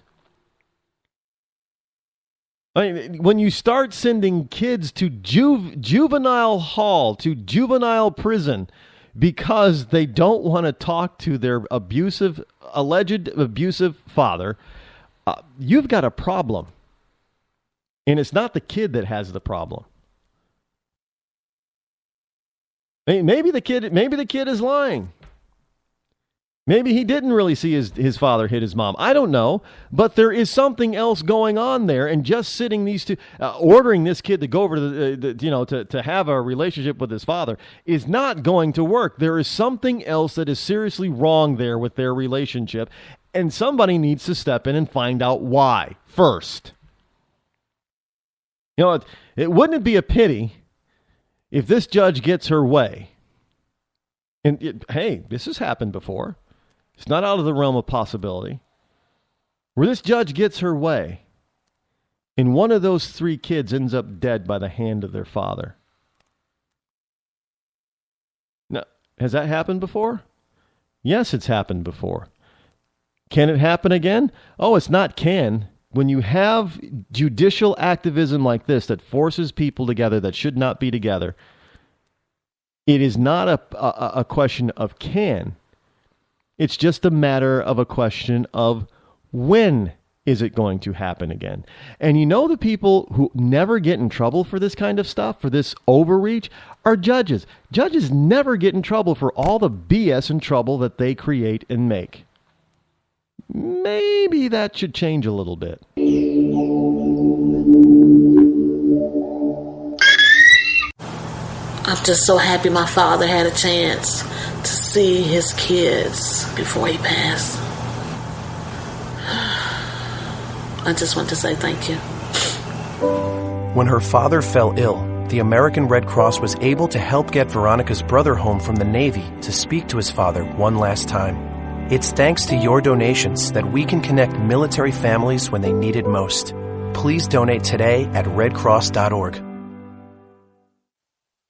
When you start sending kids to juvenile hall, to juvenile prison, because they don't want to talk to their alleged abusive father, you've got a problem. And it's not the kid that has the problem. Maybe the kid is lying. Maybe he didn't really see his father hit his mom. I don't know, but there is something else going on there. And just sitting these two, ordering this kid to go over to to have a relationship with his father is not going to work. There is something else that is seriously wrong there with their relationship, and somebody needs to step in and find out why first. Wouldn't it be a pity if this judge gets her way? And hey, this has happened before. It's not out of the realm of possibility. Where this judge gets her way, and one of those three kids ends up dead by the hand of their father. Now, has that happened before? Yes, it's happened before. Can it happen again? Oh, it's not can. When you have judicial activism like this that forces people together that should not be together, It is not a question of can. It's just a matter of a question of when is it going to happen again. And you know the people who never get in trouble for this kind of stuff, for this overreach, are judges. Judges never get in trouble for all the BS and trouble that they create and make. Maybe that should change a little bit. I'm just so happy my father had a chance to see his kids before he passed. I just want to say thank you. When her father fell ill, the American Red Cross was able to help get Veronica's brother home from the Navy to speak to his father one last time. It's thanks to your donations that we can connect military families when they need it most. Please donate today at redcross.org.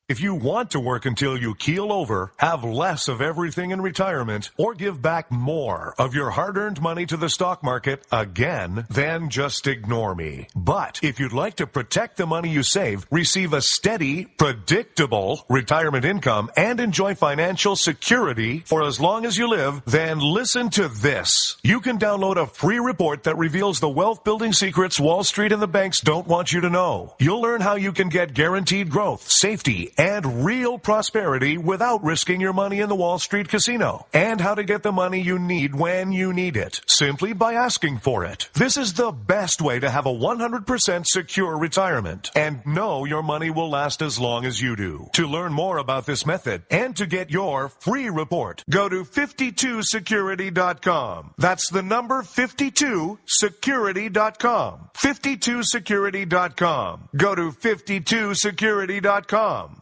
If you want to work until you keel over, have less of everything in retirement, or give back more of your hard-earned money to the stock market again, then just ignore me. But if you'd like to protect the money you save, receive a steady, predictable retirement income, and enjoy financial security for as long as you live, then listen to this. You can download a free report that reveals the wealth-building secrets Wall Street and the banks don't want you to know. You'll learn how you can get guaranteed growth, safety, and real prosperity without risking your money in the Wall Street casino, and how to get the money you need when you need it, simply by asking for it. This is the best way to have a 100% secure retirement and know your money will last as long as you do. To learn more about this method and to get your free report, go to 52security.com. That's the number 52security.com. 52security.com. Go to 52security.com.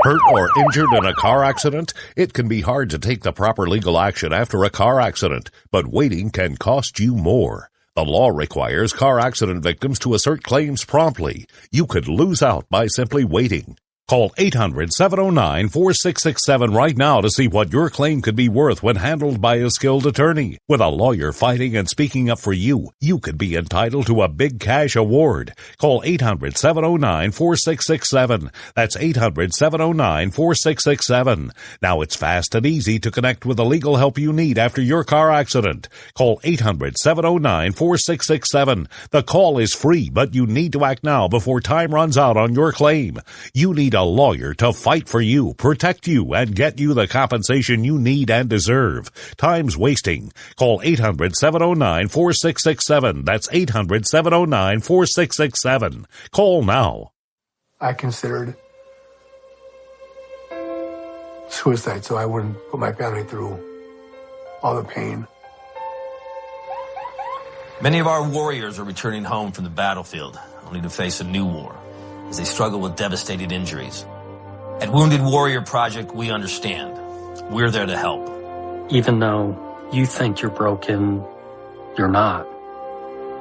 Hurt or injured in a car accident? It can be hard to take the proper legal action after a car accident, but waiting can cost you more. The law requires car accident victims to assert claims promptly. You could lose out by simply waiting. Call 800-709-4667 right now to see what your claim could be worth when handled by a skilled attorney. With a lawyer fighting and speaking up for you, you could be entitled to a big cash award. Call 800-709-4667. That's 800-709-4667. Now it's fast and easy to connect with the legal help you need after your car accident. Call 800-709-4667. The call is free, but you need to act now before time runs out on your claim. You need a lawyer to fight for you, protect you, and get you the compensation you need and deserve. Time's wasting. Call 800-709-4667. That's 800-709-4667. Call now. I considered suicide so I wouldn't put my family through all the pain. Many of our warriors are returning home from the battlefield, only to face a new war as they struggle with devastating injuries. At Wounded Warrior Project, we understand. We're there to help. Even though you think you're broken, you're not.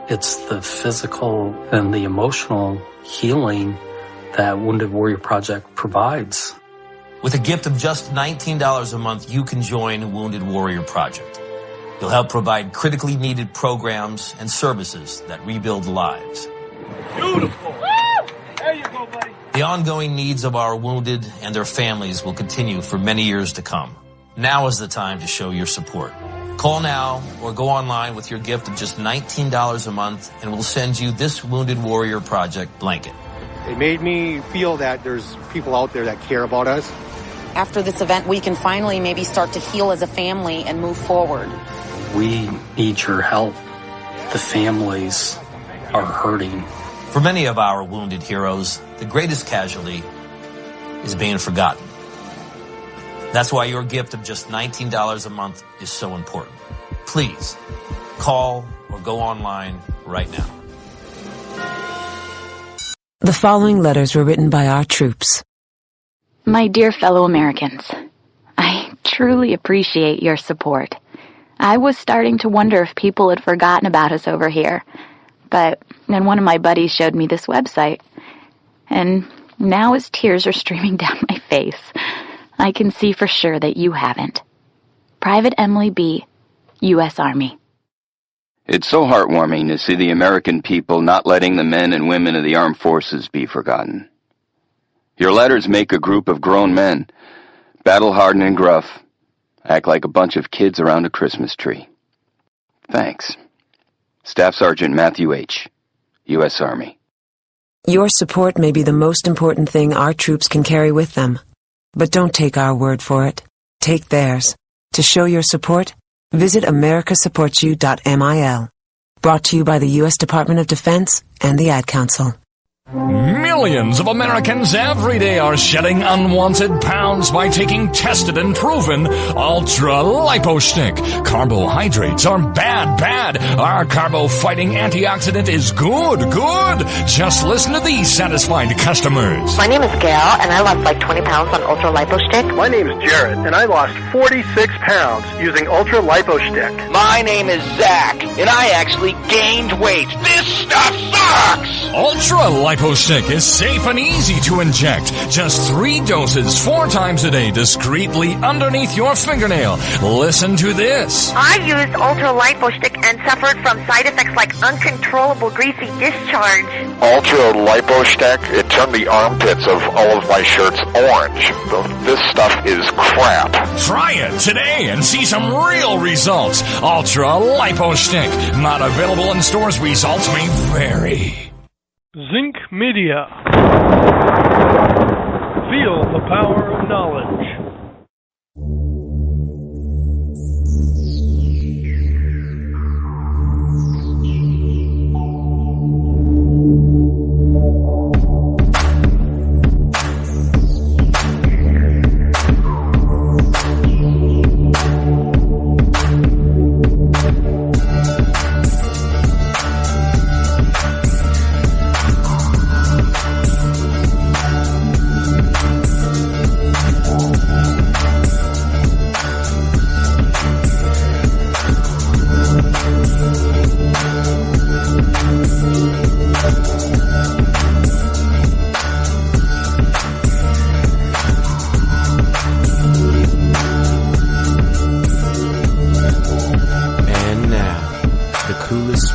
It's the physical and the emotional healing that Wounded Warrior Project provides. With a gift of just $19 a month, you can join Wounded Warrior Project. You'll help provide critically needed programs and services that rebuild lives. Beautiful. There you go, buddy. The ongoing needs of our wounded and their families will continue for many years to come. Now is the time to show your support. Call now or go online with your gift of just $19 a month and we'll send you this Wounded Warrior Project blanket. It made me feel that there's people out there that care about us. After this event, we can finally maybe start to heal as a family and move forward. We need your help. The families are hurting. For many of our wounded heroes, the greatest casualty is being forgotten. That's why your gift of just $19 a month is so important. Please, call or go online right now. The following letters were written by our troops. My dear fellow Americans, I truly appreciate your support. I was starting to wonder if people had forgotten about us over here. But then one of my buddies showed me this website, and now as tears are streaming down my face, I can see for sure that you haven't. Private Emily B., U.S. Army. It's so heartwarming to see the American people not letting the men and women of the armed forces be forgotten. Your letters make a group of grown men, battle-hardened and gruff, act like a bunch of kids around a Christmas tree. Thanks. Staff Sergeant Matthew H., U.S. Army. Your support may be the most important thing our troops can carry with them. But don't take our word for it. Take theirs. To show your support, visit americasupportsyou.mil. Brought to you by the U.S. Department of Defense and the Ad Council. Millions of Americans every day are shedding unwanted pounds by taking tested and proven Ultra Lipo Stick. Carbohydrates are bad. Our carbo-fighting antioxidant is good. Just listen to these satisfied customers. My name is Gail, and I lost like 20 pounds on Ultra Lipo Stick. My name is Jared, and I lost 46 pounds using Ultra Lipo Stick. My name is Zach, and I actually gained weight. This stuff sucks! Ultra Lipo Stick is safe and easy to inject. Just 3 doses 4 times a day, discreetly underneath your fingernail. Listen to this. I used Ultra Lipo Stick and suffered from side effects like uncontrollable greasy discharge. Ultra Lipo Stick, it turned the armpits of all of my shirts orange. This stuff is crap. Try it today and see some real results. Ultra Lipo Stick. Not available in stores. Results may vary. Zinc Media. Feel the power of knowledge.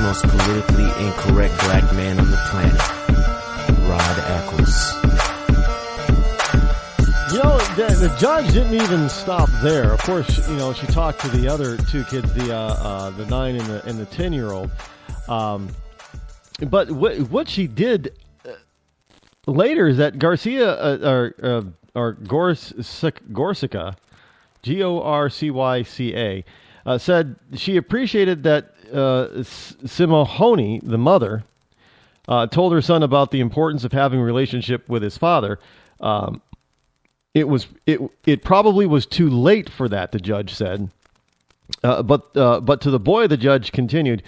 Most politically incorrect black man on the planet, Rod Eccles. You know, the judge didn't even stop there. Of course, you know, she talked to the other 2 kids, the 9 and the 10-year-old. But what she did later is that Garcia or Gorsica, Gorcyca, said she appreciated that Simahoney, the mother, told her son about the importance of having a relationship with his father. It probably was too late for that, the judge said. But to the boy, the judge continued,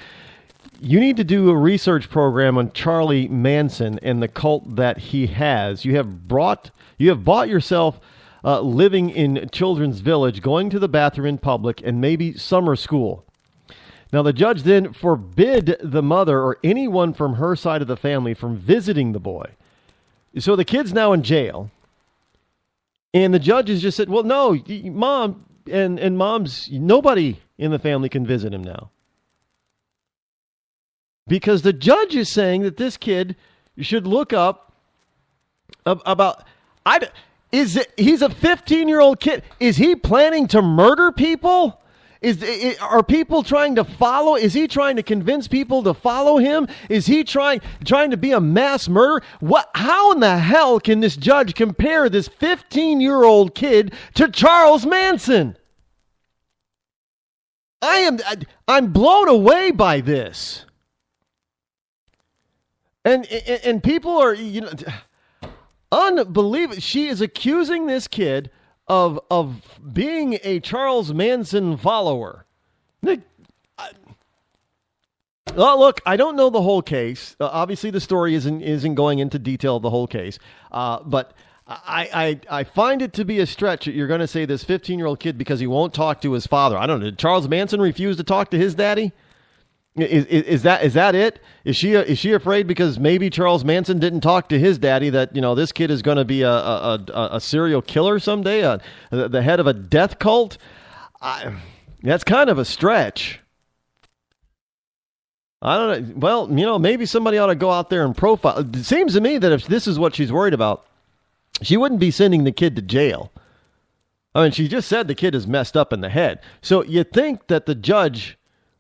you need to do a research program on Charlie Manson and the cult that he has. You have bought yourself living in Children's Village, going to the bathroom in public, and maybe summer school. Now, the judge then forbid the mother or anyone from her side of the family from visiting the boy. So the kid's now in jail. And the judge has just said, well, no, Mom and Mom's, nobody in the family can visit him now. Because the judge is saying that this kid should look up about... he's a 15-year-old kid. Is he planning to murder people? Are people trying to follow? Is he trying to convince people to follow him? Is he trying to be a mass murderer? How in the hell can this judge compare this 15-year-old kid to Charles Manson? I'm blown away by this. And people are, unbelievable. She is accusing this kid of being a Charles Manson follower. Look, I don't know the whole case. Obviously, the story isn't going into detail of the whole case. But I find it to be a stretch that you're going to say this 15-year-old kid because he won't talk to his father. I don't know. Did Charles Manson refuse to talk to his daddy? Is that it? Is she afraid because maybe Charles Manson didn't talk to his daddy that this kid is going to be a serial killer someday, the head of a death cult? That's kind of a stretch. I don't know. Well, maybe somebody ought to go out there and profile. It seems to me that if this is what she's worried about, she wouldn't be sending the kid to jail. I mean, she just said the kid is messed up in the head. So you'd think that the judge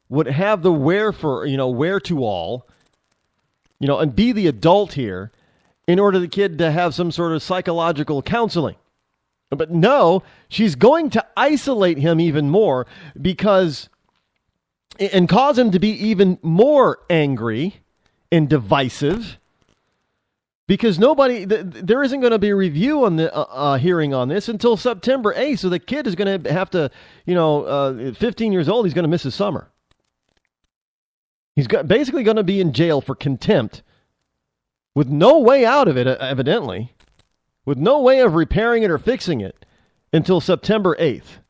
would have the wherewithal, and be the adult here in order the kid to have some sort of psychological counseling. But no, she's going to isolate him even more and cause him to be even more angry and divisive. Because there isn't going to be a review on the hearing on this until September 8th. So the kid is going to have to, 15 years old, he's going to miss his summer. He's basically going to be in jail for contempt with no way out of it, evidently, with no way of repairing it or fixing it until September 8th.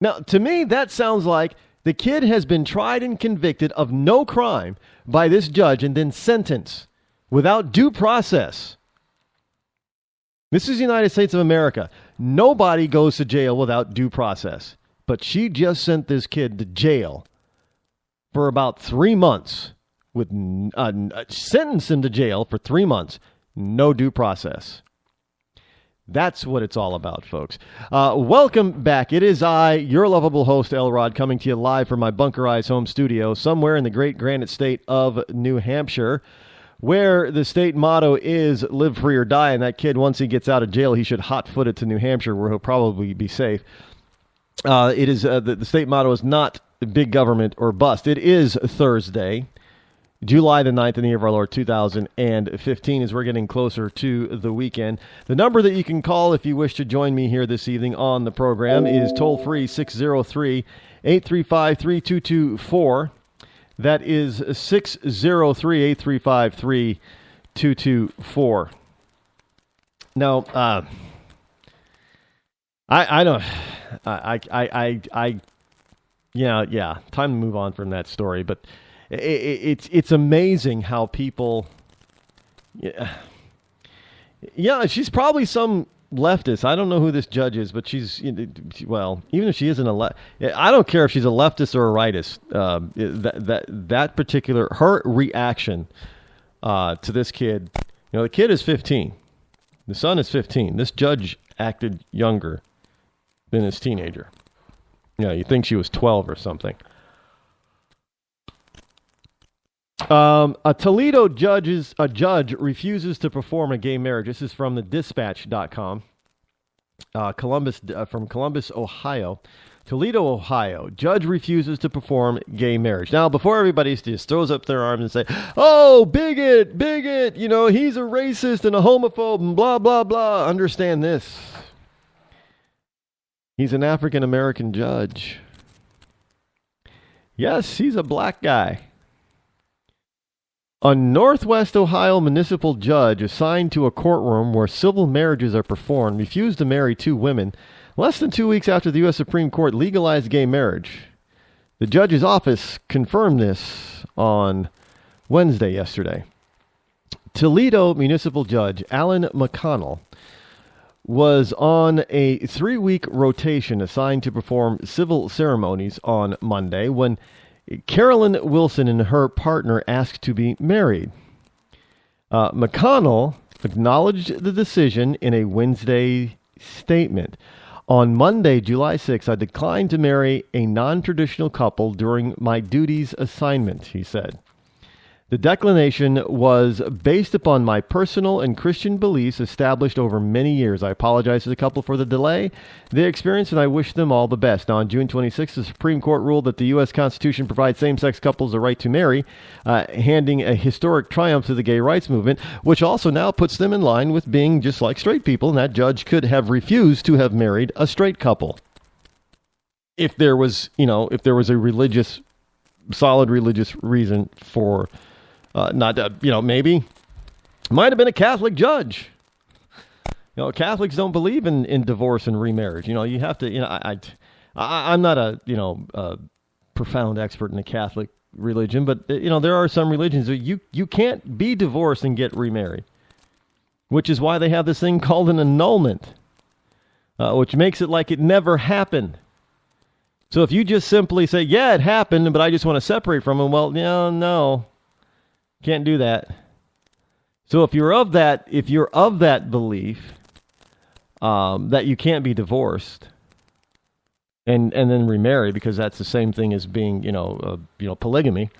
Now, to me, that sounds like the kid has been tried and convicted of no crime by this judge and then sentenced without due process. This is the United States of America. Nobody goes to jail without due process. But she just sent this kid to jail for about 3 months. Sentenced him to jail for 3 months. No due process. That's what it's all about, folks. Welcome back. It is I, your lovable host, Rod, coming to you live from my bunkerized home studio somewhere in the great granite state of New Hampshire, where the state motto is live free or die. And that kid, once he gets out of jail, he should hot-foot it to New Hampshire, where he'll probably be safe. It is the state motto is not big government or bust. It is Thursday, July the 9th in the year of our Lord 2015, as we're getting closer to the weekend. The number that you can call if you wish to join me here this evening on the program is toll-free 603-835-3224. That is 603-835-3224. Now, time to move on from that story, but it's amazing how people, she's probably some leftist. I don't know who this judge is, but she's, even if she isn't I don't care if she's a leftist or a rightist. That particular, her reaction to this kid, the kid is 15. The son is 15. This judge acted younger than his teenager. You think she was 12 or something. A Toledo judge refuses to perform a gay marriage. This is from the dispatch.com. From Columbus, Ohio. Toledo, Ohio. Judge refuses to perform gay marriage. Now, before everybody just throws up their arms and say, oh, bigot, he's a racist and a homophobe and blah, blah, blah. Understand this. He's an African-American judge. Yes, he's a black guy. A Northwest Ohio municipal judge assigned to a courtroom where civil marriages are performed refused to marry 2 women less than 2 weeks after the U.S. Supreme Court legalized gay marriage. The judge's office confirmed this on Wednesday yesterday. Toledo municipal judge Alan McConnell was on a 3-week rotation assigned to perform civil ceremonies on Monday when Carolyn Wilson and her partner asked to be married. McConnell acknowledged the decision in a Wednesday statement. On Monday, July 6th, I declined to marry a non-traditional couple during my duties assignment, he said. The declination was based upon my personal and Christian beliefs established over many years. I apologize to the couple for the delay they experienced, and I wish them all the best. Now, on June 26th, the Supreme Court ruled that the U.S. Constitution provides same-sex couples the right to marry, handing a historic triumph to the gay rights movement, which also now puts them in line with being just like straight people, and that judge could have refused to have married a straight couple. If there was, a solid religious reason for maybe might have been a Catholic judge. Catholics don't believe in divorce and remarriage. You have to, I'm not a profound expert in the Catholic religion, but there are some religions that you can't be divorced and get remarried, which is why they have this thing called an annulment, which makes it like it never happened. So if you just simply say, yeah, it happened, but I just want to separate from him, well, no. Can't do that. So if you're of that belief that you can't be divorced and then remarry, because that's the same thing as being polygamy,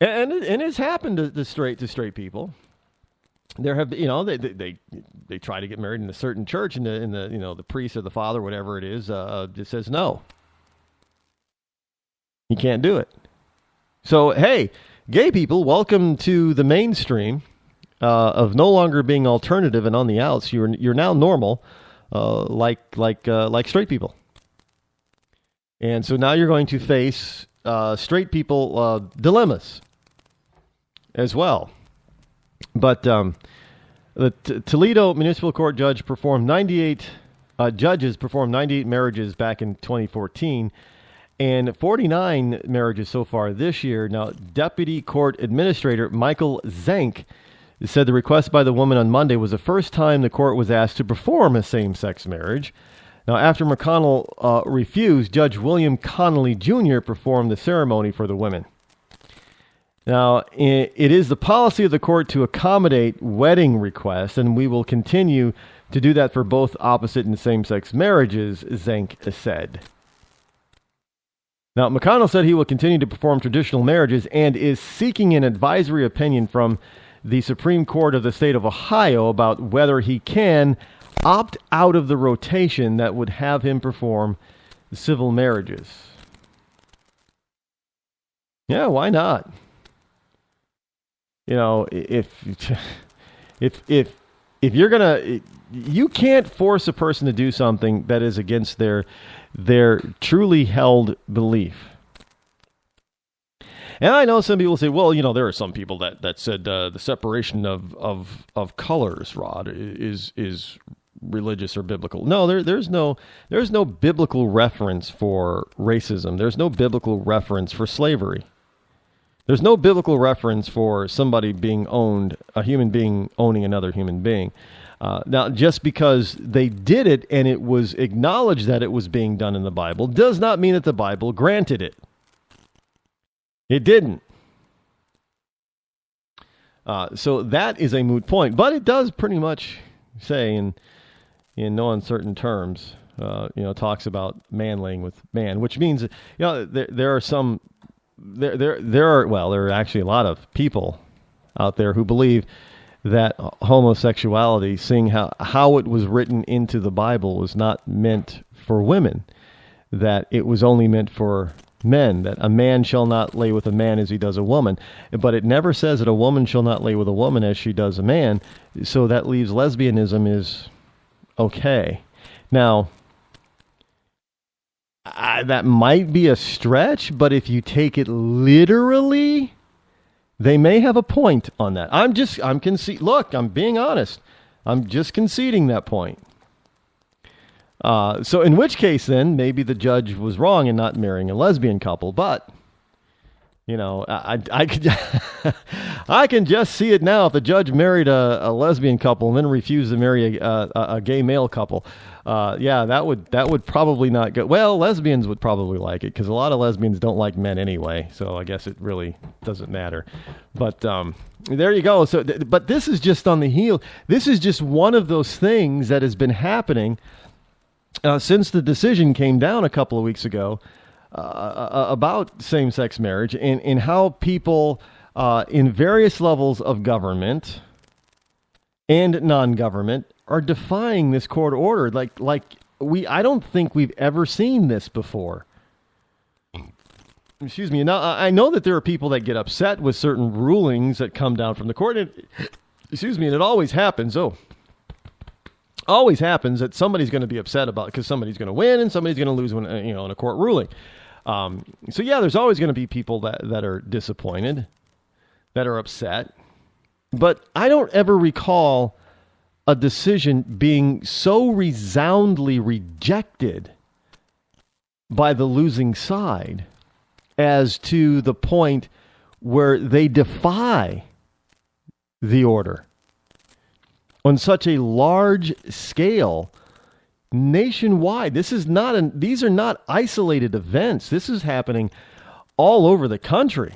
and it's happened to straight people. There have they try to get married in a certain church, and the priest or the father, whatever it is, just says no. You can't do it. So hey, gay people, welcome to the mainstream of no longer being alternative and on the outs. You're now normal, like straight people. And so now you're going to face straight people dilemmas as well. But the Toledo Municipal Court judges performed 98 marriages back in 2014, and 49 marriages so far this year. Now, Deputy Court Administrator Michael Zank said the request by the woman on Monday was the first time the court was asked to perform a same-sex marriage. Now, after McConnell refused, Judge William Connolly Jr. performed the ceremony for the women. Now, it is the policy of the court to accommodate wedding requests, and we will continue to do that for both opposite and same-sex marriages, Zank said. Now, McConnell said he will continue to perform traditional marriages and is seeking an advisory opinion from the Supreme Court of the state of Ohio about whether he can opt out of the rotation that would have him perform civil marriages. Yeah, why not? If you're gonna, you can't force a person to do something that is against their truly held belief. And I know some people say, well, there are some people that said the separation of colors, Rod, is religious or biblical. No, there's no biblical reference for racism. There's no biblical reference for slavery. There's no biblical reference for somebody being owned, a human being owning another human being. Now, just because they did it and it was acknowledged that it was being done in the Bible does not mean that the Bible granted it. It didn't. So that is a moot point. But it does pretty much say in no uncertain terms, talks about man laying with man, which means, there are some... There are actually a lot of people out there who believe that homosexuality, seeing how it was written into the Bible, was not meant for women, that it was only meant for men, that a man shall not lay with a man as he does a woman, but it never says that a woman shall not lay with a woman as she does a man, so that leaves lesbianism is okay. Now, that might be a stretch, but if you take it literally, they may have a point on that. Look, I'm being honest. I'm just conceding that point. So in which case, then, maybe the judge was wrong in not marrying a lesbian couple, but, I can just see it now. If the judge married a lesbian couple and then refused to marry a gay male couple, that would probably not go. Well, lesbians would probably like it, because a lot of lesbians don't like men anyway, so I guess it really doesn't matter. But there you go. So, but this is just on the heel. This is just one of those things that has been happening since the decision came down a couple of weeks ago about same-sex marriage, and how people in various levels of government and non-government are defying this court order. I don't think we've ever seen this before. Excuse me. Now, I know that there are people that get upset with certain rulings that come down from the court. And it always happens. Always happens that somebody's going to be upset about it, because somebody's going to win and somebody's going to lose when in a court ruling. There's always going to be people that are disappointed, that are upset. But I don't ever recall a decision being so resoundingly rejected by the losing side as to the point where they defy the order on such a large scale nationwide. These are not isolated events. This is happening all over the country.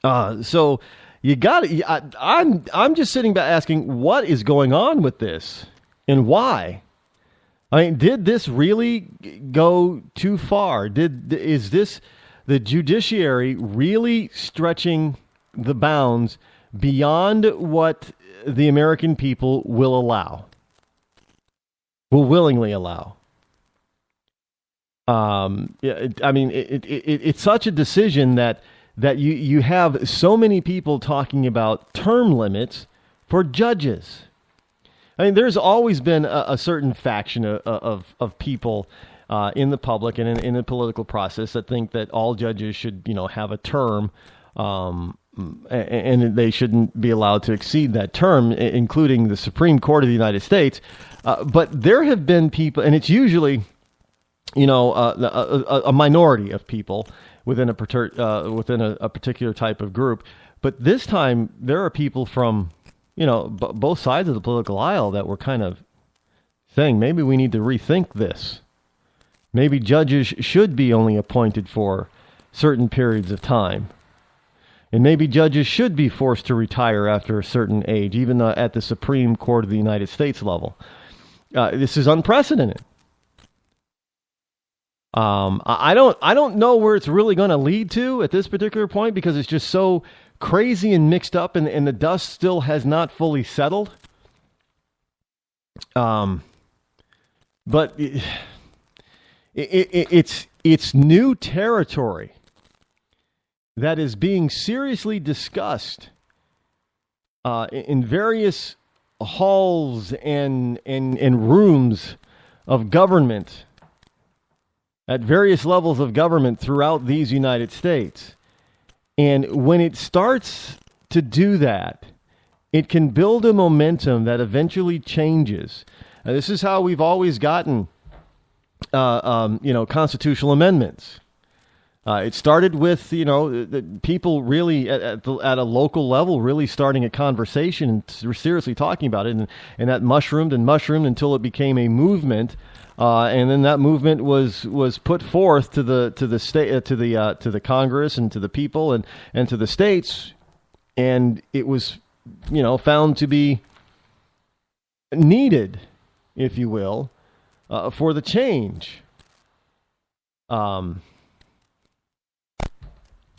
So you got to. I'm just sitting back asking, what is going on with this, and why? I mean, did this really go too far? Is this the judiciary really stretching the bounds beyond what the American people will willingly allow? It's such a decision that you have so many people talking about term limits for judges. I mean, there's always been a certain faction of people in the public and in the political process that think that all judges should, have a term, and they shouldn't be allowed to exceed that term, including the Supreme Court of the United States. But there have been people, and it's usually, a minority of people within a particular type of group. But this time, there are people from both sides of the political aisle that were kind of saying, maybe we need to rethink this. Maybe judges should be only appointed for certain periods of time. And maybe judges should be forced to retire after a certain age, even at the Supreme Court of the United States level. This is unprecedented. I don't know where it's really going to lead to at this particular point, because it's just so crazy and mixed up, and the dust still has not fully settled. But it's new territory that is being seriously discussed in various halls and rooms of government at various levels of government throughout these United States. And when it starts to do that, it can build a momentum that eventually changes. This is how we've always gotten, constitutional amendments. It started with, the people really at a local level really starting a conversation and seriously talking about it, and that mushroomed until it became a movement. And then that movement was put forth to the state, to the Congress, and to the people, and to the states, and it was, found to be needed, if you will, for the change.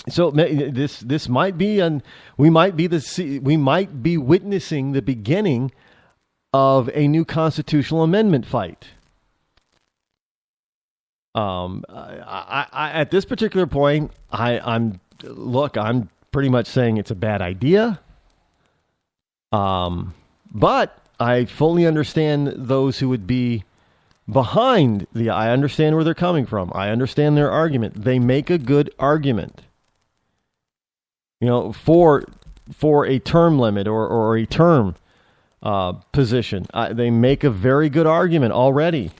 So this might be we might be witnessing the beginning of a new constitutional amendment fight. At this particular point, I'm pretty much saying it's a bad idea. But I fully understand those who would be behind I understand where they're coming from. I understand their argument. They make a good argument. For a term limit or a term position. They make a very good argument already.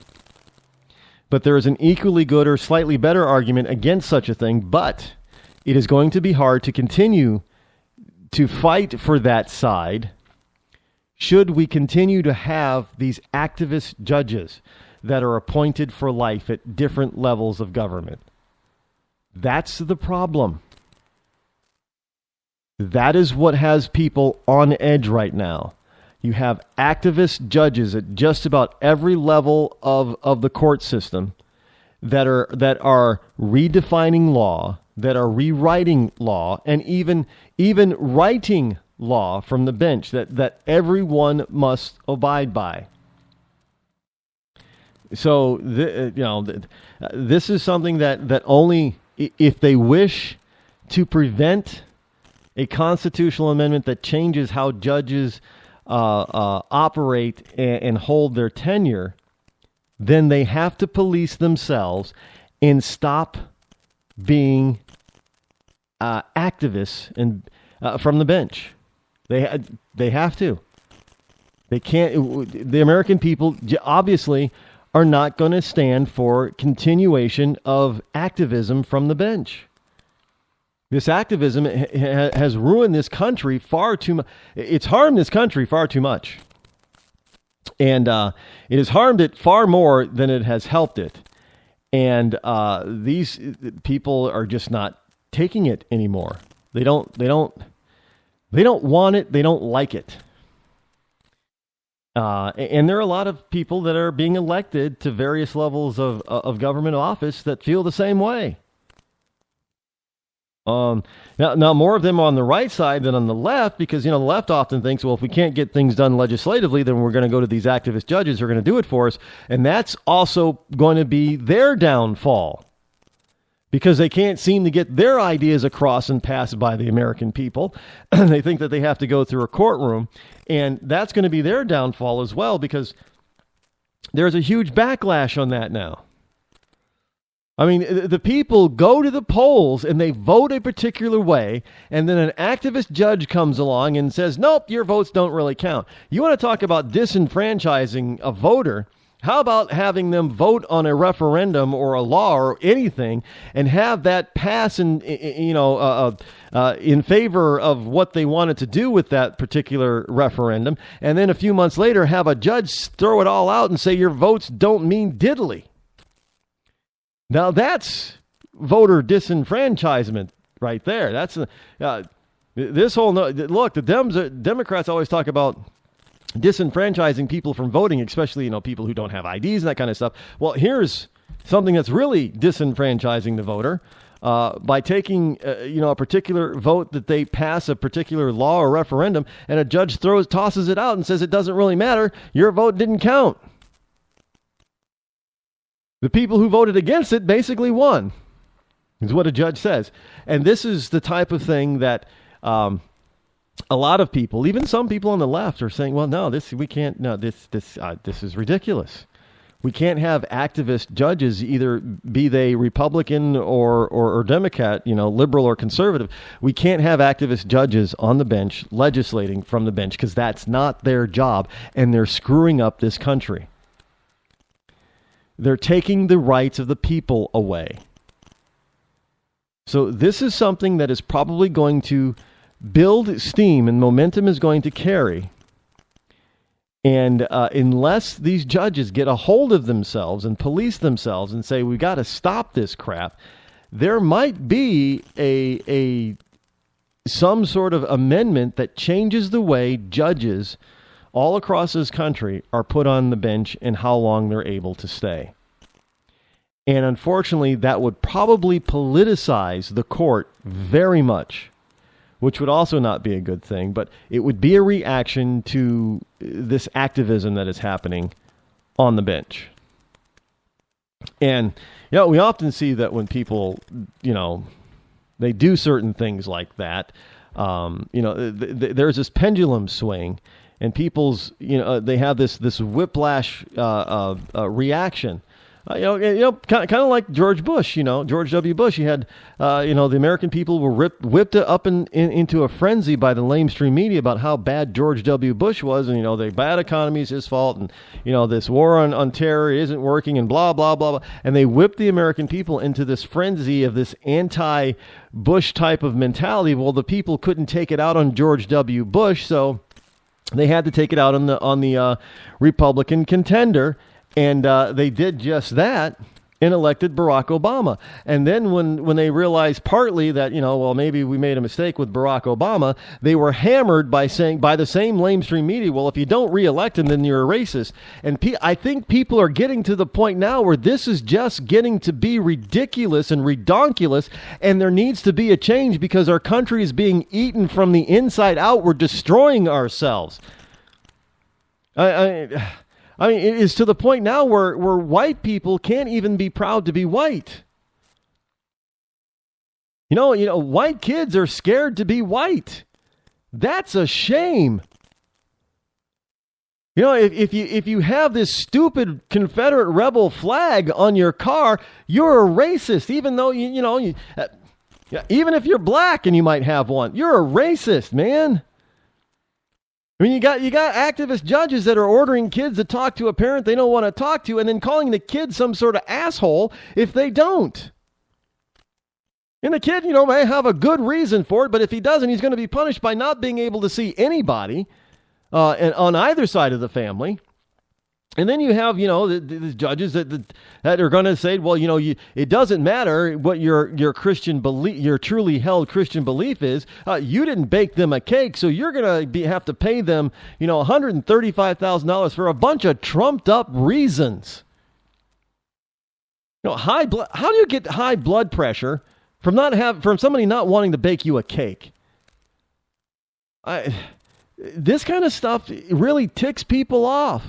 But there is an equally good or slightly better argument against such a thing, but it is going to be hard to continue to fight for that side should we continue to have these activist judges that are appointed for life at different levels of government. That's the problem. That is what has people on edge right now. You have activist judges at just about every level of the court system that are redefining law, that are rewriting law, and even writing law from the bench that everyone must abide by. So this is something that only if they wish to prevent a constitutional amendment that changes how judges operate and hold their tenure, then they have to police themselves and stop being activists and from the bench. They have to. They can't. The American people obviously are not going to stand for continuation of activism from the bench. This activism has ruined this country far too much. It's harmed this country far too much. And it has harmed it far more than it has helped it. And these people are just not taking it anymore. They don't want it. They don't like it. And there are a lot of people that are being elected to various levels of government office that feel the same way. Now more of them on the right side than on the left, because, the left often thinks, well, if we can't get things done legislatively, then we're going to go to these activist judges who are going to do it for us. And that's also going to be their downfall, because they can't seem to get their ideas across and passed by the American people. They think that they have to go through a courtroom, and that's going to be their downfall as well, because there's a huge backlash on that now. I mean, the people go to the polls and they vote a particular way, and then an activist judge comes along and says, nope, your votes don't really count. You want to talk about disenfranchising a voter? How about having them vote on a referendum or a law or anything and have that pass in favor of what they wanted to do with that particular referendum, and then a few months later have a judge throw it all out and say your votes don't mean diddly? Now that's voter disenfranchisement right there. That's this whole look. The Democrats always talk about disenfranchising people from voting, especially, people who don't have IDs and that kind of stuff. Well, here's something that's really disenfranchising the voter by taking, a particular vote that they pass a particular law or referendum, and a judge tosses it out and says it doesn't really matter. Your vote didn't count. The people who voted against it basically won, is what a judge says. And this is the type of thing that a lot of people, even some people on the left, are saying, well, no, this is ridiculous. We can't have activist judges, either be they Republican or Democrat, liberal or conservative. We can't have activist judges on the bench legislating from the bench, because that's not their job, and they're screwing up this country. They're taking the rights of the people away. So this is something that is probably going to build steam, and momentum is going to carry. And unless these judges get a hold of themselves and police themselves and say, we got to stop this crap, there might be some sort of amendment that changes the way judges all across this country are put on the bench and how long they're able to stay. And unfortunately, that would probably politicize the court very much, which would also not be a good thing, but it would be a reaction to this activism that is happening on the bench. And, we often see that when people, they do certain things like that, there's this pendulum swing, and people's, they have this whiplash reaction. Kind of like George Bush, George W. Bush. He had, the American people were whipped up into a frenzy by the lamestream media about how bad George W. Bush was, and, the bad economy is his fault, and, this war on terror isn't working, and blah, blah, blah, blah. And they whipped the American people into this frenzy of this anti-Bush type of mentality. Well, the people couldn't take it out on George W. Bush, so they had to take it out on the Republican contender. And they did just that and elected Barack Obama. And then when they realized partly that, maybe we made a mistake with Barack Obama, they were hammered by the same lamestream media, well, if you don't reelect him, then you're a racist. And I think people are getting to the point now where this is just getting to be ridiculous and redonkulous, and there needs to be a change because our country is being eaten from the inside out. We're destroying ourselves. I mean, it is to the point now where white people can't even be proud to be white. White kids are scared to be white. That's a shame. If you have this stupid Confederate rebel flag on your car, you're a racist. Even though even if you're black and you might have one, you're a racist, man. I mean, you got activist judges that are ordering kids to talk to a parent they don't want to talk to, and then calling the kid some sort of asshole if they don't. And the kid, may have a good reason for it, but if he doesn't, he's going to be punished by not being able to see anybody on either side of the family. And then you have, the judges that are going to say, well, it doesn't matter what your Christian belief, your truly held Christian belief is. You didn't bake them a cake, so you're going to have to pay them, $135,000 for a bunch of trumped up reasons. How do you get high blood pressure from somebody not wanting to bake you a cake? This kind of stuff really ticks people off.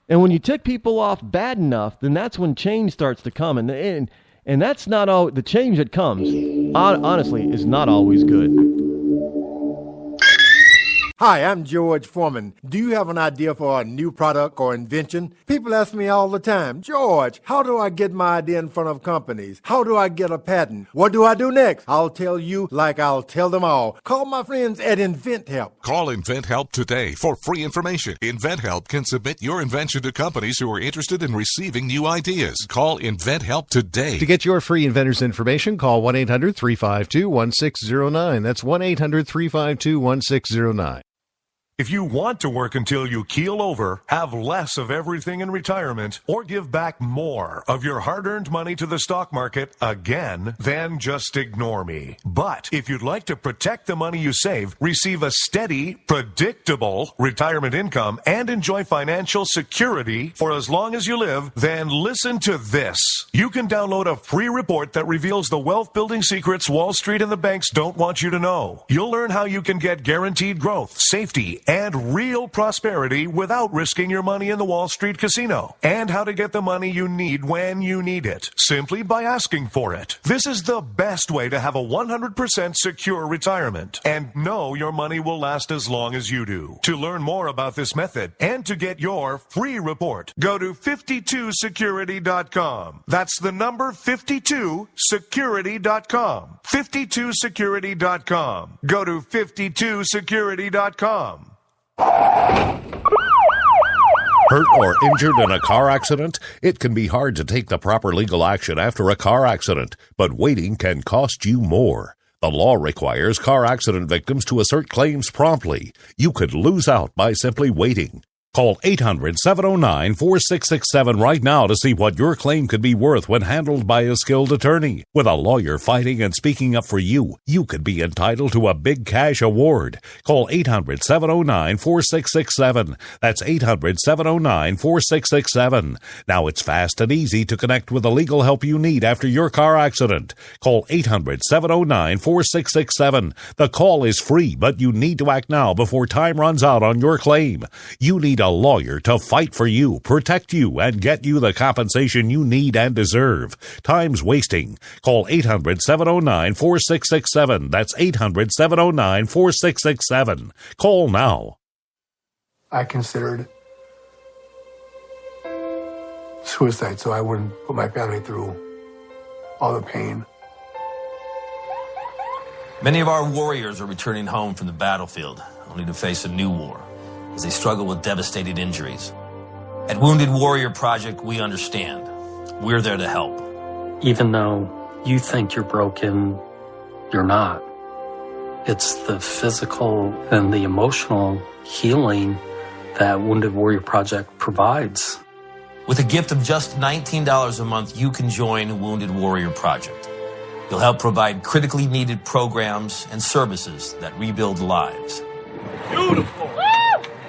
And when you tick people off bad enough, then that's when change starts to come. And that's not all. The change that comes, honestly, is not always good. Hi, I'm George Foreman. Do you have an idea for a new product or invention? People ask me all the time, George, how do I get my idea in front of companies? How do I get a patent? What do I do next? I'll tell you like I'll tell them all. Call my friends at InventHelp. Call InventHelp today for free information. InventHelp can submit your invention to companies who are interested in receiving new ideas. Call InventHelp today. To get your free inventor's information, call 1-800-352-1609. That's 1-800-352-1609. If you want to work until you keel over, have less of everything in retirement, or give back more of your hard-earned money to the stock market again, then just ignore me. But if you'd like to protect the money you save, receive a steady, predictable retirement income, and enjoy financial security for as long as you live, then listen to this. You can download a free report that reveals the wealth-building secrets Wall Street and the banks don't want you to know. You'll learn how you can get guaranteed growth, safety, and real prosperity without risking your money in the Wall Street casino, and how to get the money you need when you need it, simply by asking for it. This is the best way to have a 100% secure retirement and know your money will last as long as you do. To learn more about this method and to get your free report, go to 52security.com. That's the number 52security.com. 52security.com. Go to 52security.com. Hurt or injured in a car accident? It can be hard to take the proper legal action after a car accident, but waiting can cost you more. The law requires car accident victims to assert claims promptly. You could lose out by simply waiting. Call 800-709-4667 right now to see what your claim could be worth when handled by a skilled attorney. With a lawyer fighting and speaking up for you, you could be entitled to a big cash award. Call 800-709-4667. That's 800-709-4667. Now it's fast and easy to connect with the legal help you need after your car accident. Call 800-709-4667. The call is free, but you need to act now before time runs out on your claim. You need a lawyer to fight for you, protect you, and get you the compensation you need and deserve. Time's wasting. Call 800-709-4667. That's 800-709-4667. Call now. I considered suicide so I wouldn't put my family through all the pain. Many of our warriors are returning home from the battlefield, only to face a new war as they struggle with devastating injuries. At Wounded Warrior Project, we understand. We're there to help. Even though you think you're broken, you're not. It's the physical and the emotional healing that Wounded Warrior Project provides. With a gift of just $19 a month, you can join Wounded Warrior Project. You'll help provide critically needed programs and services that rebuild lives. Beautiful.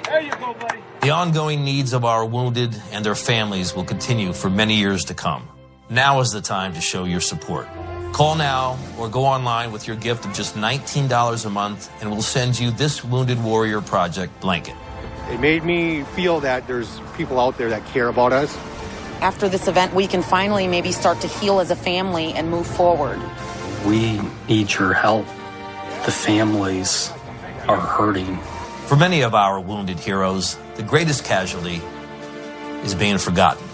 There you go, buddy. The ongoing needs of our wounded and their families will continue for many years to come. Now is the time to show your support. Call now or go online with your gift of just $19 a month and we'll send you this Wounded Warrior Project blanket. It made me feel that there's people out there that care about us. After this event, we can finally maybe start to heal as a family and move forward. We need your help. The families are hurting. For many of our wounded heroes, the greatest casualty is being forgotten.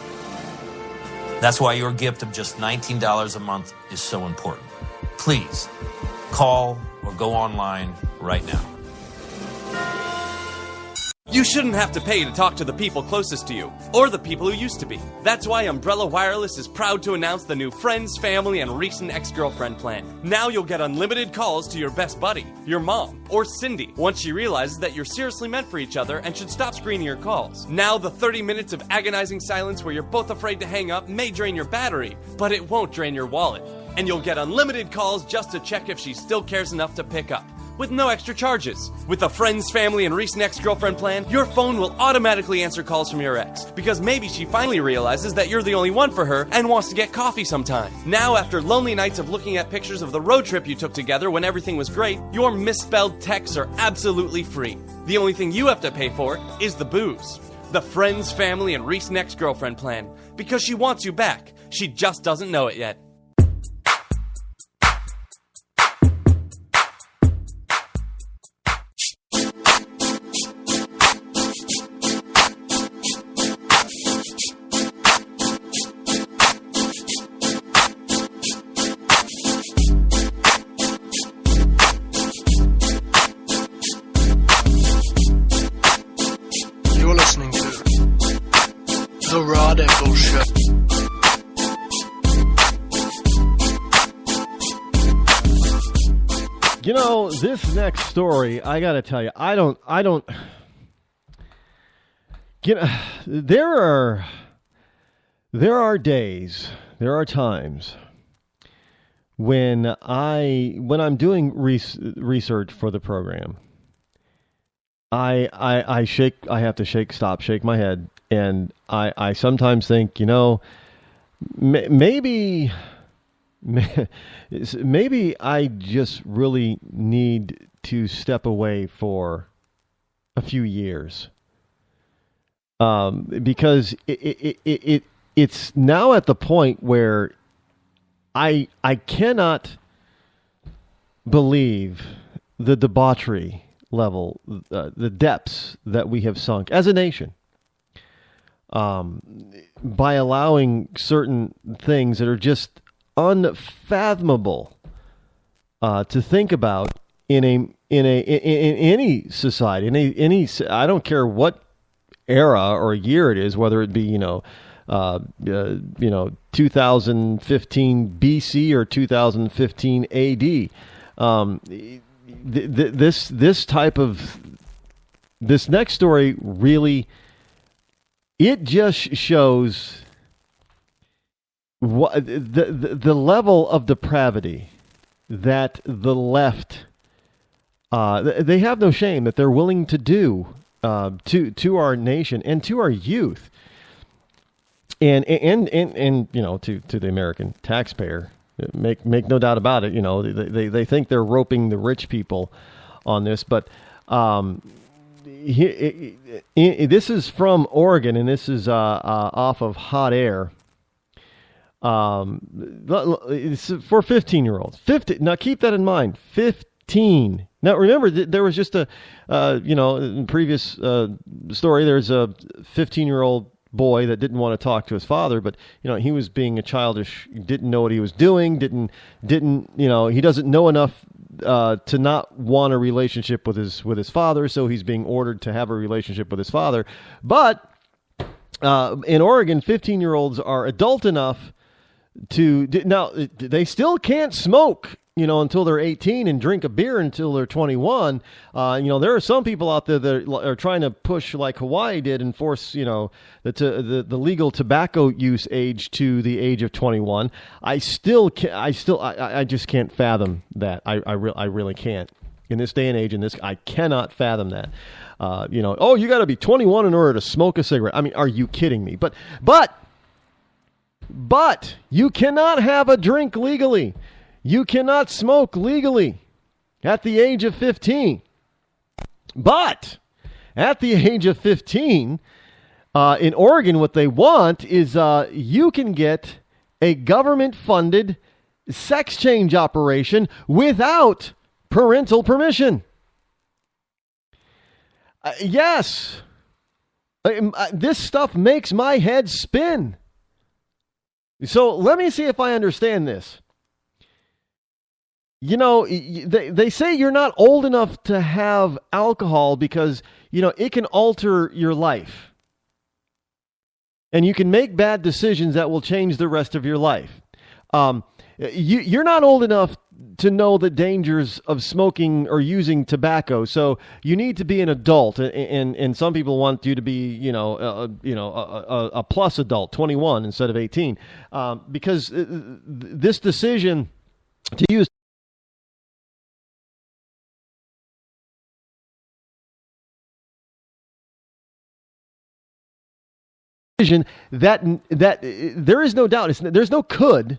That's why your gift of just $19 a month is so important. Please call or go online right now. You shouldn't have to pay to talk to the people closest to you, or the people who used to be. That's why Umbrella Wireless is proud to announce the new Friends, Family, and Recent Ex-Girlfriend plan. Now you'll get unlimited calls to your best buddy, your mom, or Cindy, once she realizes that you're seriously meant for each other and should stop screening your calls. Now the 30 minutes of agonizing silence where you're both afraid to hang up may drain your battery, but it won't drain your wallet. And you'll get unlimited calls just to check if she still cares enough to pick up, with no extra charges. With the Friends, Family, and Recent Ex-Girlfriend plan, your phone will automatically answer calls from your ex, because maybe she finally realizes that you're the only one for her and wants to get coffee sometime. Now, after lonely nights of looking at pictures of the road trip you took together when everything was great, your misspelled texts are absolutely free. The only thing you have to pay for is the booze. The Friends, Family, and Recent Ex-Girlfriend plan, because she wants you back. She just doesn't know it yet. You're listening to The Rod Eccles Show. You know, this next story, I gotta tell you, I don't, you know, there are days, there are times when I'm doing research for the program, I have to shake my head, and I sometimes think, you know, maybe I just really need to step away for a few years, because it's now at the point where I cannot believe the debauchery level, the depths that we have sunk as a nation, by allowing certain things that are just unfathomable to think about in any society, in any I don't care what era or year it is, whether it be 2015 BC or 2015 AD. This next story really, it just shows what the level of depravity that the left, they have no shame that they're willing to do to our nation and to our youth, and to the American taxpayer. Make no doubt about it. You know, they think they're roping the rich people on this, but this is from Oregon, and this is off of Hot Air. It's for 15-year-olds. 50. Now keep that in mind. 15. Now remember, there was just in the previous story, there's a 15-year-old boy that didn't want to talk to his father, but he was being a childish, didn't know what he was doing, didn't he doesn't know enough to not want a relationship with his father, so he's being ordered to have a relationship with his father. But in Oregon, 15-year-olds are adult enough to now they still can't smoke until they're 18 and drink a beer until they're 21. There are some people out there that are trying to push, like Hawaii did, and force the legal tobacco use age to the age of 21. I just can't fathom that. I really can't. In this day and age, I cannot fathom that. You got to be 21 in order to smoke a cigarette. I mean, are you kidding me? But you cannot have a drink legally. You cannot smoke legally at the age of 15. But at the age of 15, in Oregon, what they want is you can get a government-funded sex change operation without parental permission. Yes. This stuff makes my head spin. So let me see if I understand this. They say you're not old enough to have alcohol because, it can alter your life. And you can make bad decisions that will change the rest of your life. You're not old enough to know the dangers of smoking or using tobacco, so you need to be an adult. And some people want you to be, a plus adult, 21 instead of 18, because this decision to use that there is no doubt. There's no could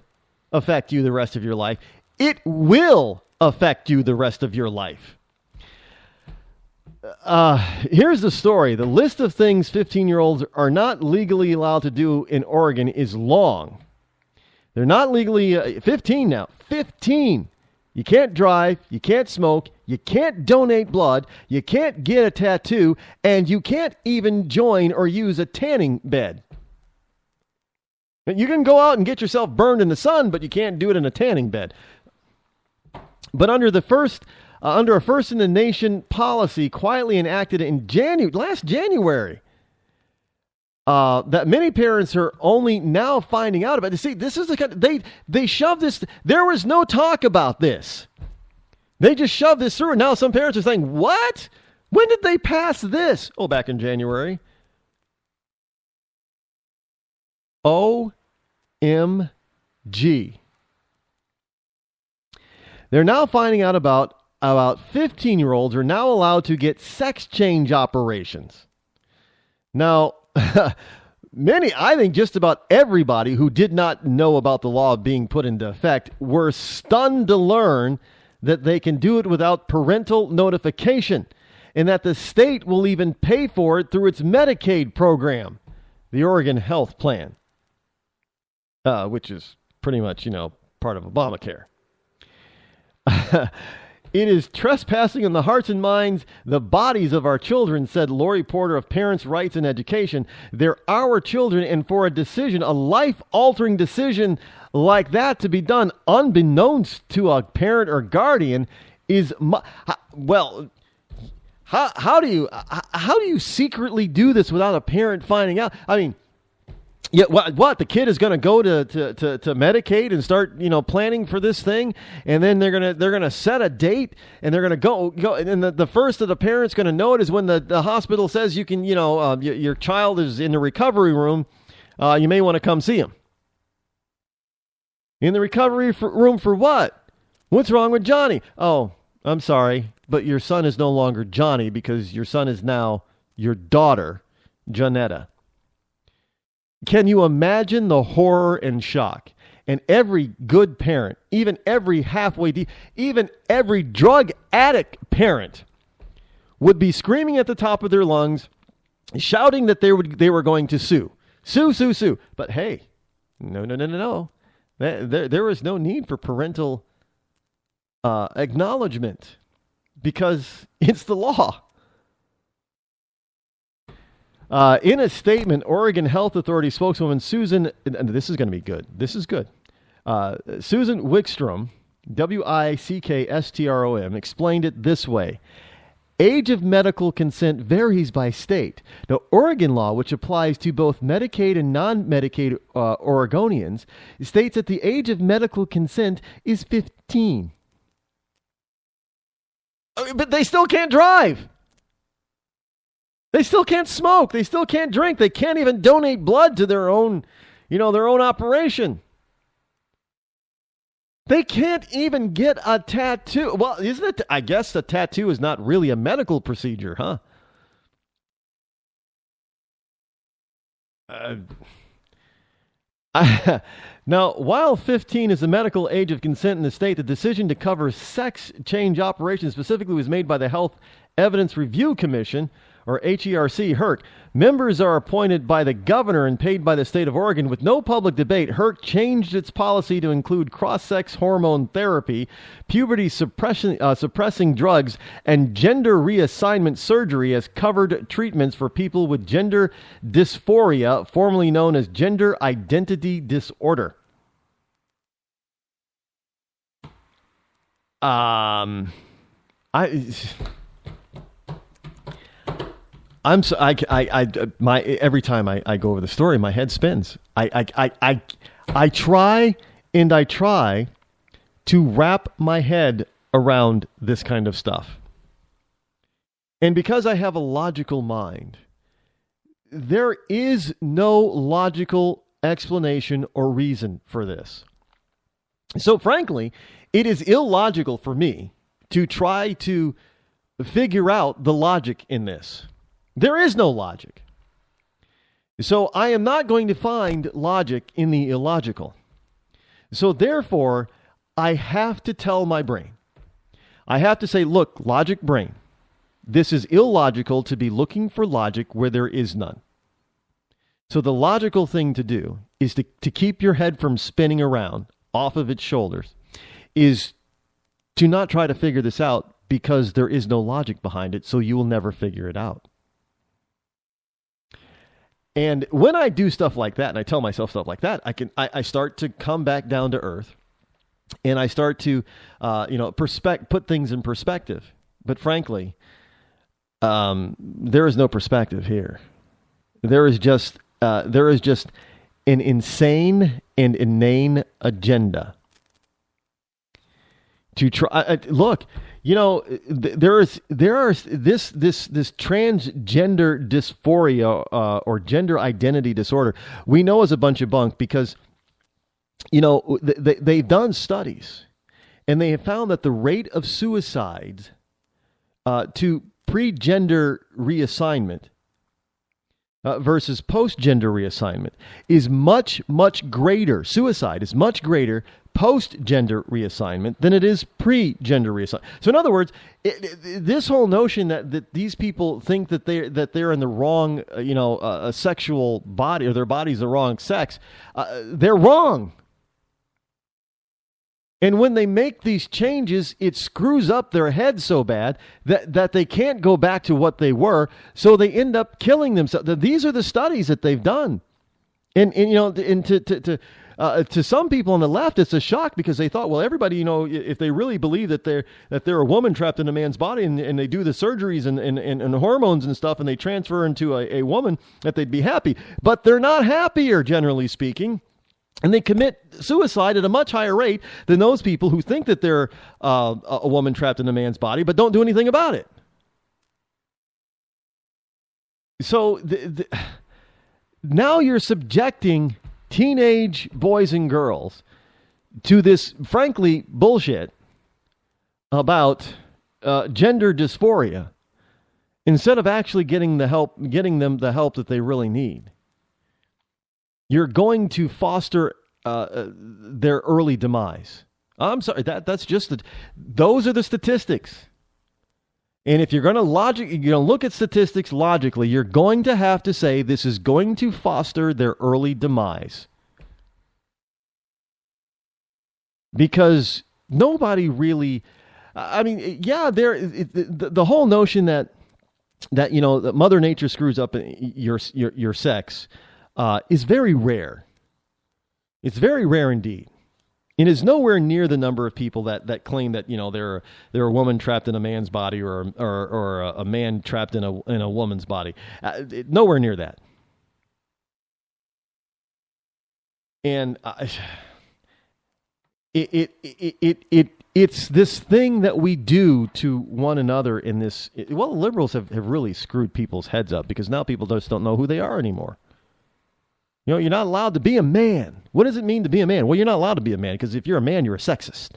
affect you the rest of your life. It will affect you the rest of your life. Here's the story. The list of things 15-year-olds are not legally allowed to do in Oregon is long. They're not legally 15 now. 15. You can't drive. You can't smoke. You can't donate blood. You can't get a tattoo. And you can't even join or use a tanning bed. You can go out and get yourself burned in the sun, but you can't do it in a tanning bed. But under a first in the nation policy quietly enacted in last January, that many parents are only now finding out about. See, this is the kind of, they shoved this. There was no talk about this. They just shoved this through, and now some parents are saying, "What? When did they pass this?" Oh, back in January. OMG. They're now finding out about 15-year-olds are now allowed to get sex change operations. Now, I think just about everybody who did not know about the law being put into effect were stunned to learn that they can do it without parental notification and that the state will even pay for it through its Medicaid program, the Oregon Health Plan, which is pretty much, part of Obamacare. It is trespassing on the hearts and minds, the bodies of our children, said Lori Porter of Parents' Rights and Education. They're our children, and for a decision, a life-altering decision like that to be done unbeknownst to a parent or guardian is, how do you secretly do this without a parent finding out? I mean, yeah, what the kid is going to go to Medicaid and start, planning for this thing, and then they're gonna set a date, and they're gonna go, and the first of the parents going to know it is when the hospital says you can, your child is in the recovery room, you may want to come see him. In the recovery room for what? What's wrong with Johnny? Oh, I'm sorry, but your son is no longer Johnny because your son is now your daughter, Janetta. Can you imagine the horror and shock? And every good parent, even every even every drug addict parent would be screaming at the top of their lungs, shouting that they were going to sue. Sue. But hey, no. There was no need for parental acknowledgement because it's the law. In a statement, Oregon Health Authority spokeswoman Susan, and this is going to be good. This is good. Susan Wickstrom, Wickstrom, explained it this way. Age of medical consent varies by state. The Oregon law, which applies to both Medicaid and non-Medicaid Oregonians, states that the age of medical consent is 15. But they still can't drive. They still can't smoke. They still can't drink. They can't even donate blood to their own, their own operation. They can't even get a tattoo. Well, isn't it? I guess a tattoo is not really a medical procedure, huh? Now, while 15 is the medical age of consent in the state, the decision to cover sex change operations specifically was made by the Health Evidence Review Commission, or HERC, HERC. Members are appointed by the governor and paid by the state of Oregon. With no public debate, HERC changed its policy to include cross-sex hormone therapy, puberty suppressing drugs, and gender reassignment surgery as covered treatments for people with gender dysphoria, formerly known as gender identity disorder. I'm so my every time I go over the story, my head spins. I try to wrap my head around this kind of stuff. And because I have a logical mind, there is no logical explanation or reason for this. So frankly, it is illogical for me to try to figure out the logic in this. There is no logic. So I am not going to find logic in the illogical. So therefore, I have to tell my brain. I have to say, look, logic brain, this is illogical to be looking for logic where there is none. So the logical thing to do is to keep your head from spinning around off of its shoulders, is to not try to figure this out because there is no logic behind it, so you will never figure it out. And when I do stuff like that, and I tell myself stuff like that, I start to come back down to earth, and I start to, put things in perspective. But frankly, there is no perspective here. There is just an insane and inane agenda to try. Look, there are this transgender dysphoria or gender identity disorder. We know is a bunch of bunk because they've done studies and they have found that the rate of suicides to pre-gender reassignment versus post-gender reassignment is much, much greater. Suicide is much greater post-gender reassignment than it is pre-gender reassignment. So in other words, this whole notion that these people think that they're in the wrong, sexual body, or their body's the wrong sex, they're wrong. And when they make these changes, it screws up their head so bad that they can't go back to what they were, so they end up killing themselves. These are the studies that they've done. And to some people on the left, it's a shock because they thought, well, everybody, if they really believe that they're a woman trapped in a man's body and they do the surgeries and hormones and stuff and they transfer into a woman, that they'd be happy. But they're not happier, generally speaking. And they commit suicide at a much higher rate than those people who think that they're a woman trapped in a man's body, but don't do anything about it. So now you're subjecting teenage boys and girls to this, frankly, bullshit about gender dysphoria instead of actually getting them the help that they really need. You're going to foster their early demise. I'm sorry, that's just those are the statistics. And if you're going to look at statistics logically, you're going to have to say this is going to foster their early demise. Because nobody really, the whole notion that Mother Nature screws up your sex is very rare. It's very rare indeed. It is nowhere near the number of people that claim that they're a woman trapped in a man's body or a man trapped in a woman's body. Nowhere near that. And it's this thing that we do to one another in this. Well, liberals have really screwed people's heads up because now people just don't know who they are anymore. You're not allowed to be a man. What does it mean to be a man? Well, you're not allowed to be a man because if you're a man, you're a sexist,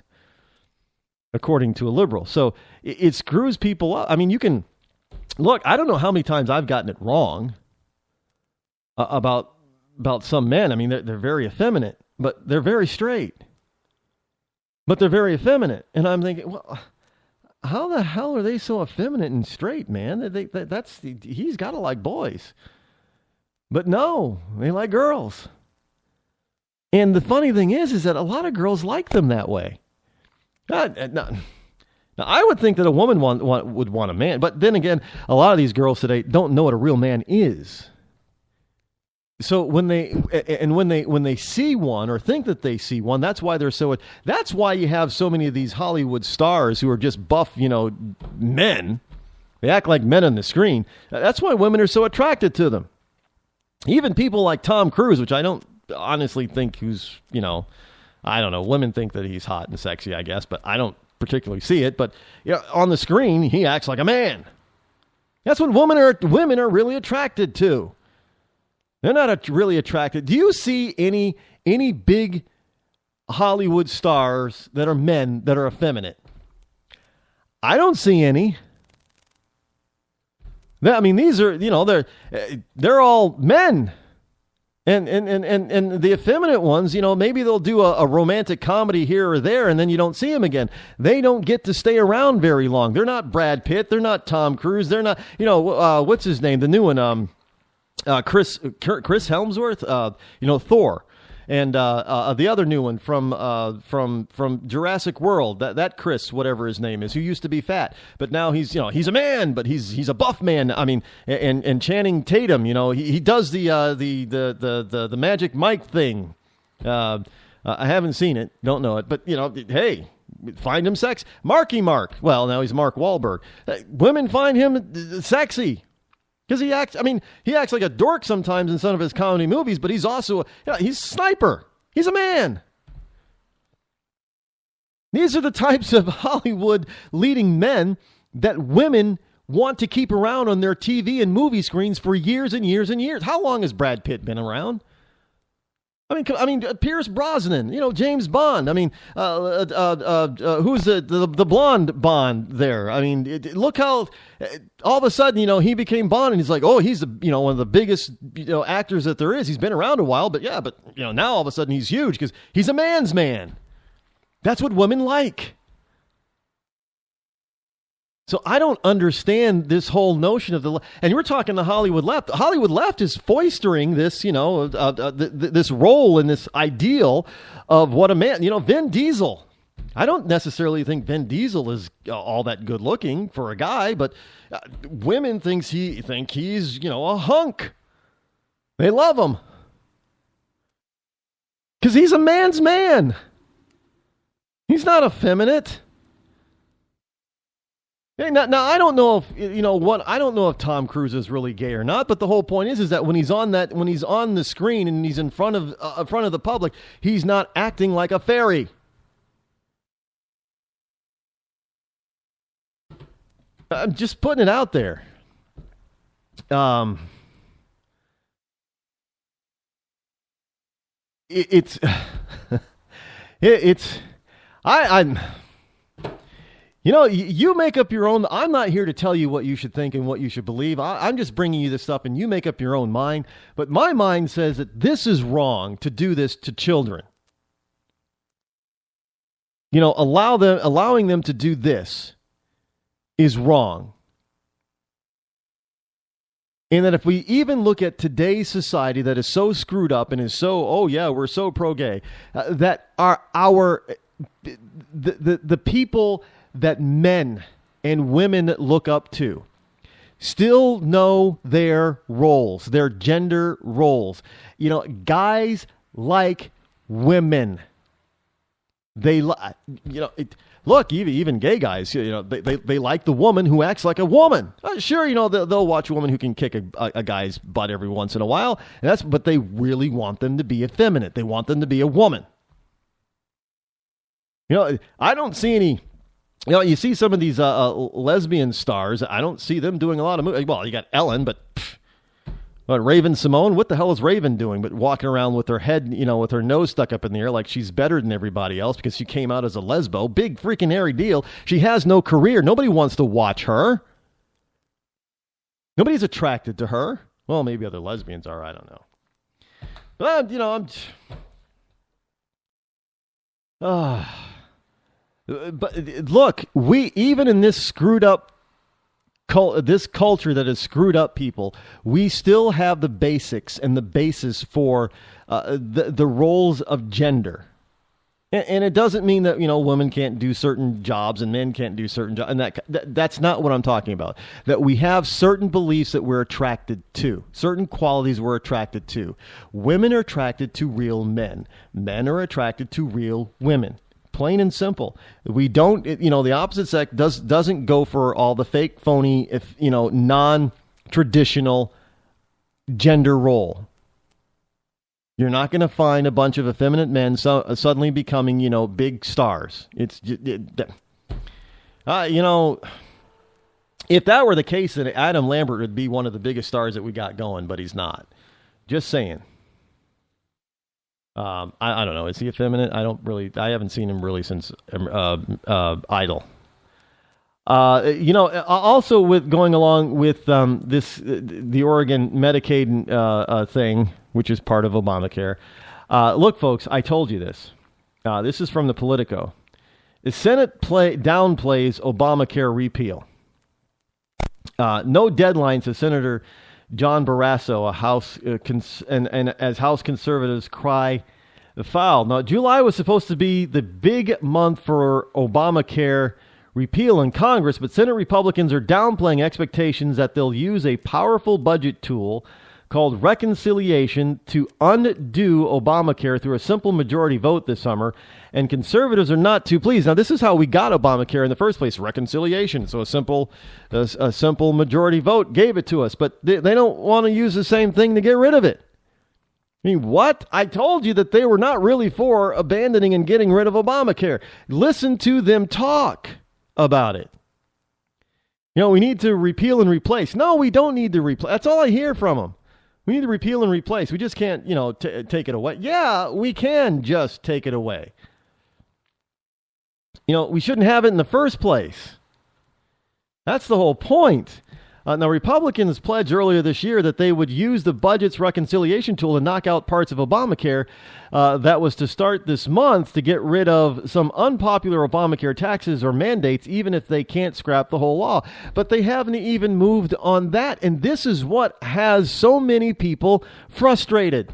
according to a liberal. So it screws people up. I mean, you can look. I don't know how many times I've gotten it wrong about some men. I mean, they're very effeminate, but they're very straight. But they're very effeminate, and I'm thinking, well, how the hell are they so effeminate and straight, man? He's got to like boys. But no, they like girls. And the funny thing is that a lot of girls like them that way. Now, I would think that a woman would want a man. But then again, a lot of these girls today don't know what a real man is. So when they see one or think that they see one, that's why that's why you have so many of these Hollywood stars who are just buff, men. They act like men on the screen. That's why women are so attracted to them. Even people like Tom Cruise, which I don't honestly think I don't know. Women think that he's hot and sexy, I guess, but I don't particularly see it. But on the screen, he acts like a man. That's what women are really attracted to. They're not really attracted. Do you see any big Hollywood stars that are men that are effeminate? I don't see any. I mean, these are, they're all men. And the effeminate ones, maybe they'll do a romantic comedy here or there, and then you don't see them again. They don't get to stay around very long. They're not Brad Pitt. They're not Tom Cruise. They're not, what's his name? The new one, Chris Hemsworth, Thor, and the other new one from Jurassic World, that Chris, whatever his name is, who used to be fat, but now he's a man, but he's a buff man. I mean, and Channing Tatum, he does the Magic Mike thing. I haven't seen it, don't know it, but hey, find him sex. Marky Mark. Well, now he's Mark Wahlberg. Women find him sexy. Because he acts like a dork sometimes in some of his comedy movies, but he's also, he's a sniper. He's a man. These are the types of Hollywood leading men that women want to keep around on their TV and movie screens for years and years and years. How long has Brad Pitt been around? I mean, Pierce Brosnan, James Bond. I mean, who's the blonde Bond there? I mean, look how all of a sudden, he became Bond, and he's like, oh, he's one of the biggest actors that there is. He's been around a while, but now all of a sudden he's huge because he's a man's man. That's what women like. So I don't understand this whole notion of and we're talking the Hollywood left. The Hollywood left is foistering this, this role and this ideal of what a man, Vin Diesel. I don't necessarily think Vin Diesel is all that good looking for a guy, but women think he's, a hunk. They love him because he's a man's man. He's not effeminate. Hey, now I don't know if I don't know if Tom Cruise is really gay or not, but the whole point is that when he's on the screen and he's in front of the public, he's not acting like a fairy. I'm just putting it out there. You make up your own. I'm not here to tell you what you should think and what you should believe. I'm just bringing you this stuff and you make up your own mind. But my mind says that this is wrong to do this to children. Allowing them to do this is wrong. And that if we even look at today's society that is so screwed up and is so, we're so pro-gay, that the people that men and women look up to still know their roles, their gender roles. Guys like women. Look, even gay guys, they like the woman who acts like a woman. Sure, they'll watch a woman who can kick a guy's butt every once in a while. But they really want them to be effeminate. They want them to be a woman. I don't see any. You see some of these lesbian stars. I don't see them doing a lot of movies. Well, you got Ellen, but Raven Simone. What the hell is Raven doing? But walking around with her head, with her nose stuck up in the air like she's better than everybody else because she came out as a lesbo. Big freaking hairy deal. She has no career. Nobody wants to watch her. Nobody's attracted to her. Well, maybe other lesbians are. I don't know. But But look, we even in this screwed up, this culture that has screwed up people, we still have the basics and the basis for the roles of gender. And it doesn't mean that, women can't do certain jobs and men can't do certain jobs. And that's not what I'm talking about. That we have certain beliefs that we're attracted to, certain qualities we're attracted to. Women are attracted to real men. Men are attracted to real women. Plain and simple. We don't, the opposite sex doesn't go for all the fake, phony, non-traditional gender role. You're not going to find a bunch of effeminate men suddenly becoming, big stars. If that were the case, then Adam Lambert would be one of the biggest stars that we got going, but he's not. Just saying. I don't know. Is he effeminate? I haven't seen him really since Idol. Also with going along with the Oregon Medicaid thing, which is part of Obamacare. Look, folks, I told you this. This is from the Politico. The Senate downplays Obamacare repeal. No deadline, says Senator John Barrasso, as House conservatives cry foul. Now, July was supposed to be the big month for Obamacare repeal in Congress, but Senate Republicans are downplaying expectations that they'll use a powerful budget tool called reconciliation to undo Obamacare through a simple majority vote this summer, and conservatives are not too pleased. Now, this is how we got Obamacare in the first place, reconciliation. So a simple majority vote gave it to us, but they don't want to use the same thing to get rid of it. I mean, what? I told you that they were not really for abandoning and getting rid of Obamacare. Listen to them talk about it. We need to repeal and replace. No, we don't need to replace. That's all I hear from them. We need to repeal and replace. We just can't, take it away. Yeah, we can just take it away. We shouldn't have it in the first place. That's the whole point. Now, Republicans pledged earlier this year that they would use the budget's reconciliation tool to knock out parts of Obamacare. That was to start this month to get rid of some unpopular Obamacare taxes or mandates, even if they can't scrap the whole law. But they haven't even moved on that. And this is what has so many people frustrated.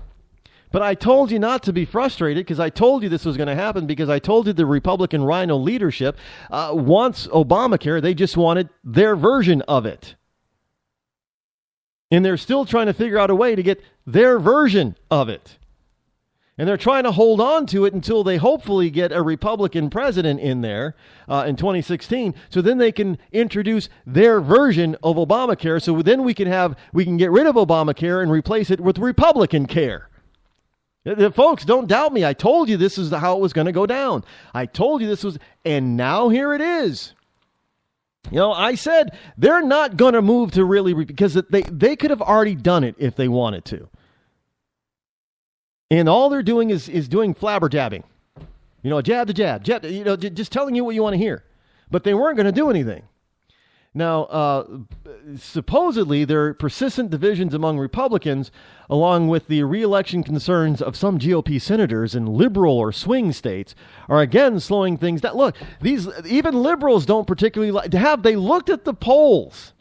But I told you not to be frustrated because I told you this was going to happen because I told you the Republican Rhino leadership wants Obamacare. They just wanted their version of it. And they're still trying to figure out a way to get their version of it. And they're trying to hold on to it until they hopefully get a Republican president in there in 2016. So then they can introduce their version of Obamacare. So then we can get rid of Obamacare and replace it with Republican care. Folks, don't doubt me. I told you this is how it was going to go down. I told you this was, and now here it is. I said they're not going to move to really, because they could have already done it if they wanted to. And all they're doing is doing flabberjabbing. Jab to jab, just telling you what you want to hear. But they weren't going to do anything. Now, supposedly, there are persistent divisions among Republicans, along with the re-election concerns of some GOP senators in liberal or swing states, are again slowing things down. Look, even liberals don't particularly like to have. They looked at the polls.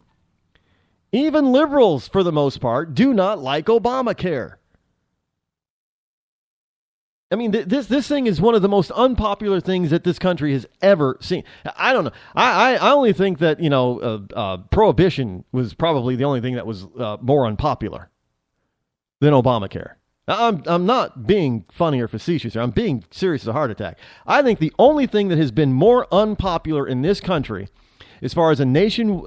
Even liberals, for the most part, do not like Obamacare. I mean, this thing is one of the most unpopular things that this country has ever seen. I don't know. I only think that, prohibition was probably the only thing that was more unpopular than Obamacare. I'm not being funny or facetious here. I'm being serious as a heart attack. I think the only thing that has been more unpopular in this country, as far as a national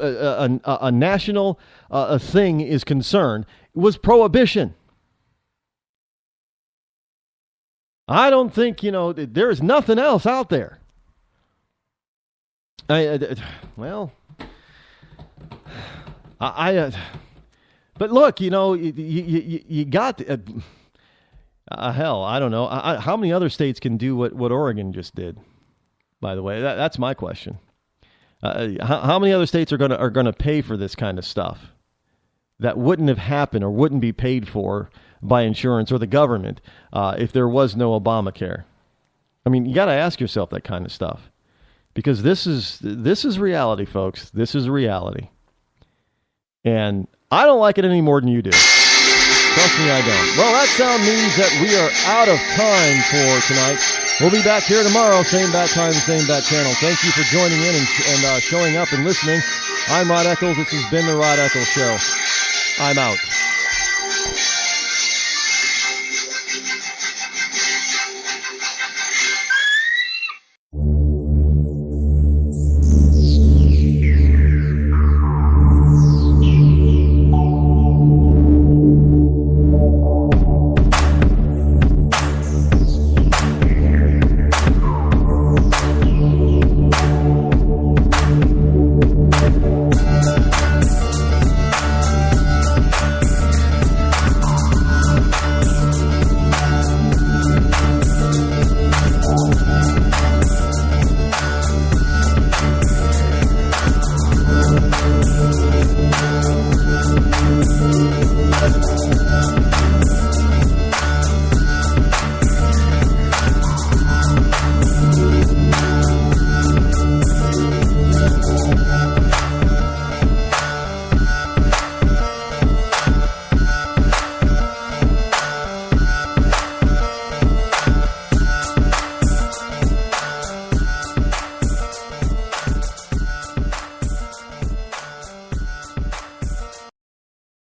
thing is concerned, was prohibition. I don't think, there's nothing else out there. But look, you got, hell, I don't know. How many other states can do what Oregon just did? By the way, that's my question. How many other states are going to pay for this kind of stuff that wouldn't have happened or wouldn't be paid for by insurance or the government if there was no Obamacare? I mean, you got to ask yourself that kind of stuff, because this is reality, folks. This is reality, and I don't like it any more than you do. Trust me, I don't. Well, that sound means that we are out of time for tonight. We'll be back here tomorrow, same bat time, same bat channel. Thank you for joining in and showing up and listening. I'm Rod Eccles. This has been the Rod Eccles Show. I'm out.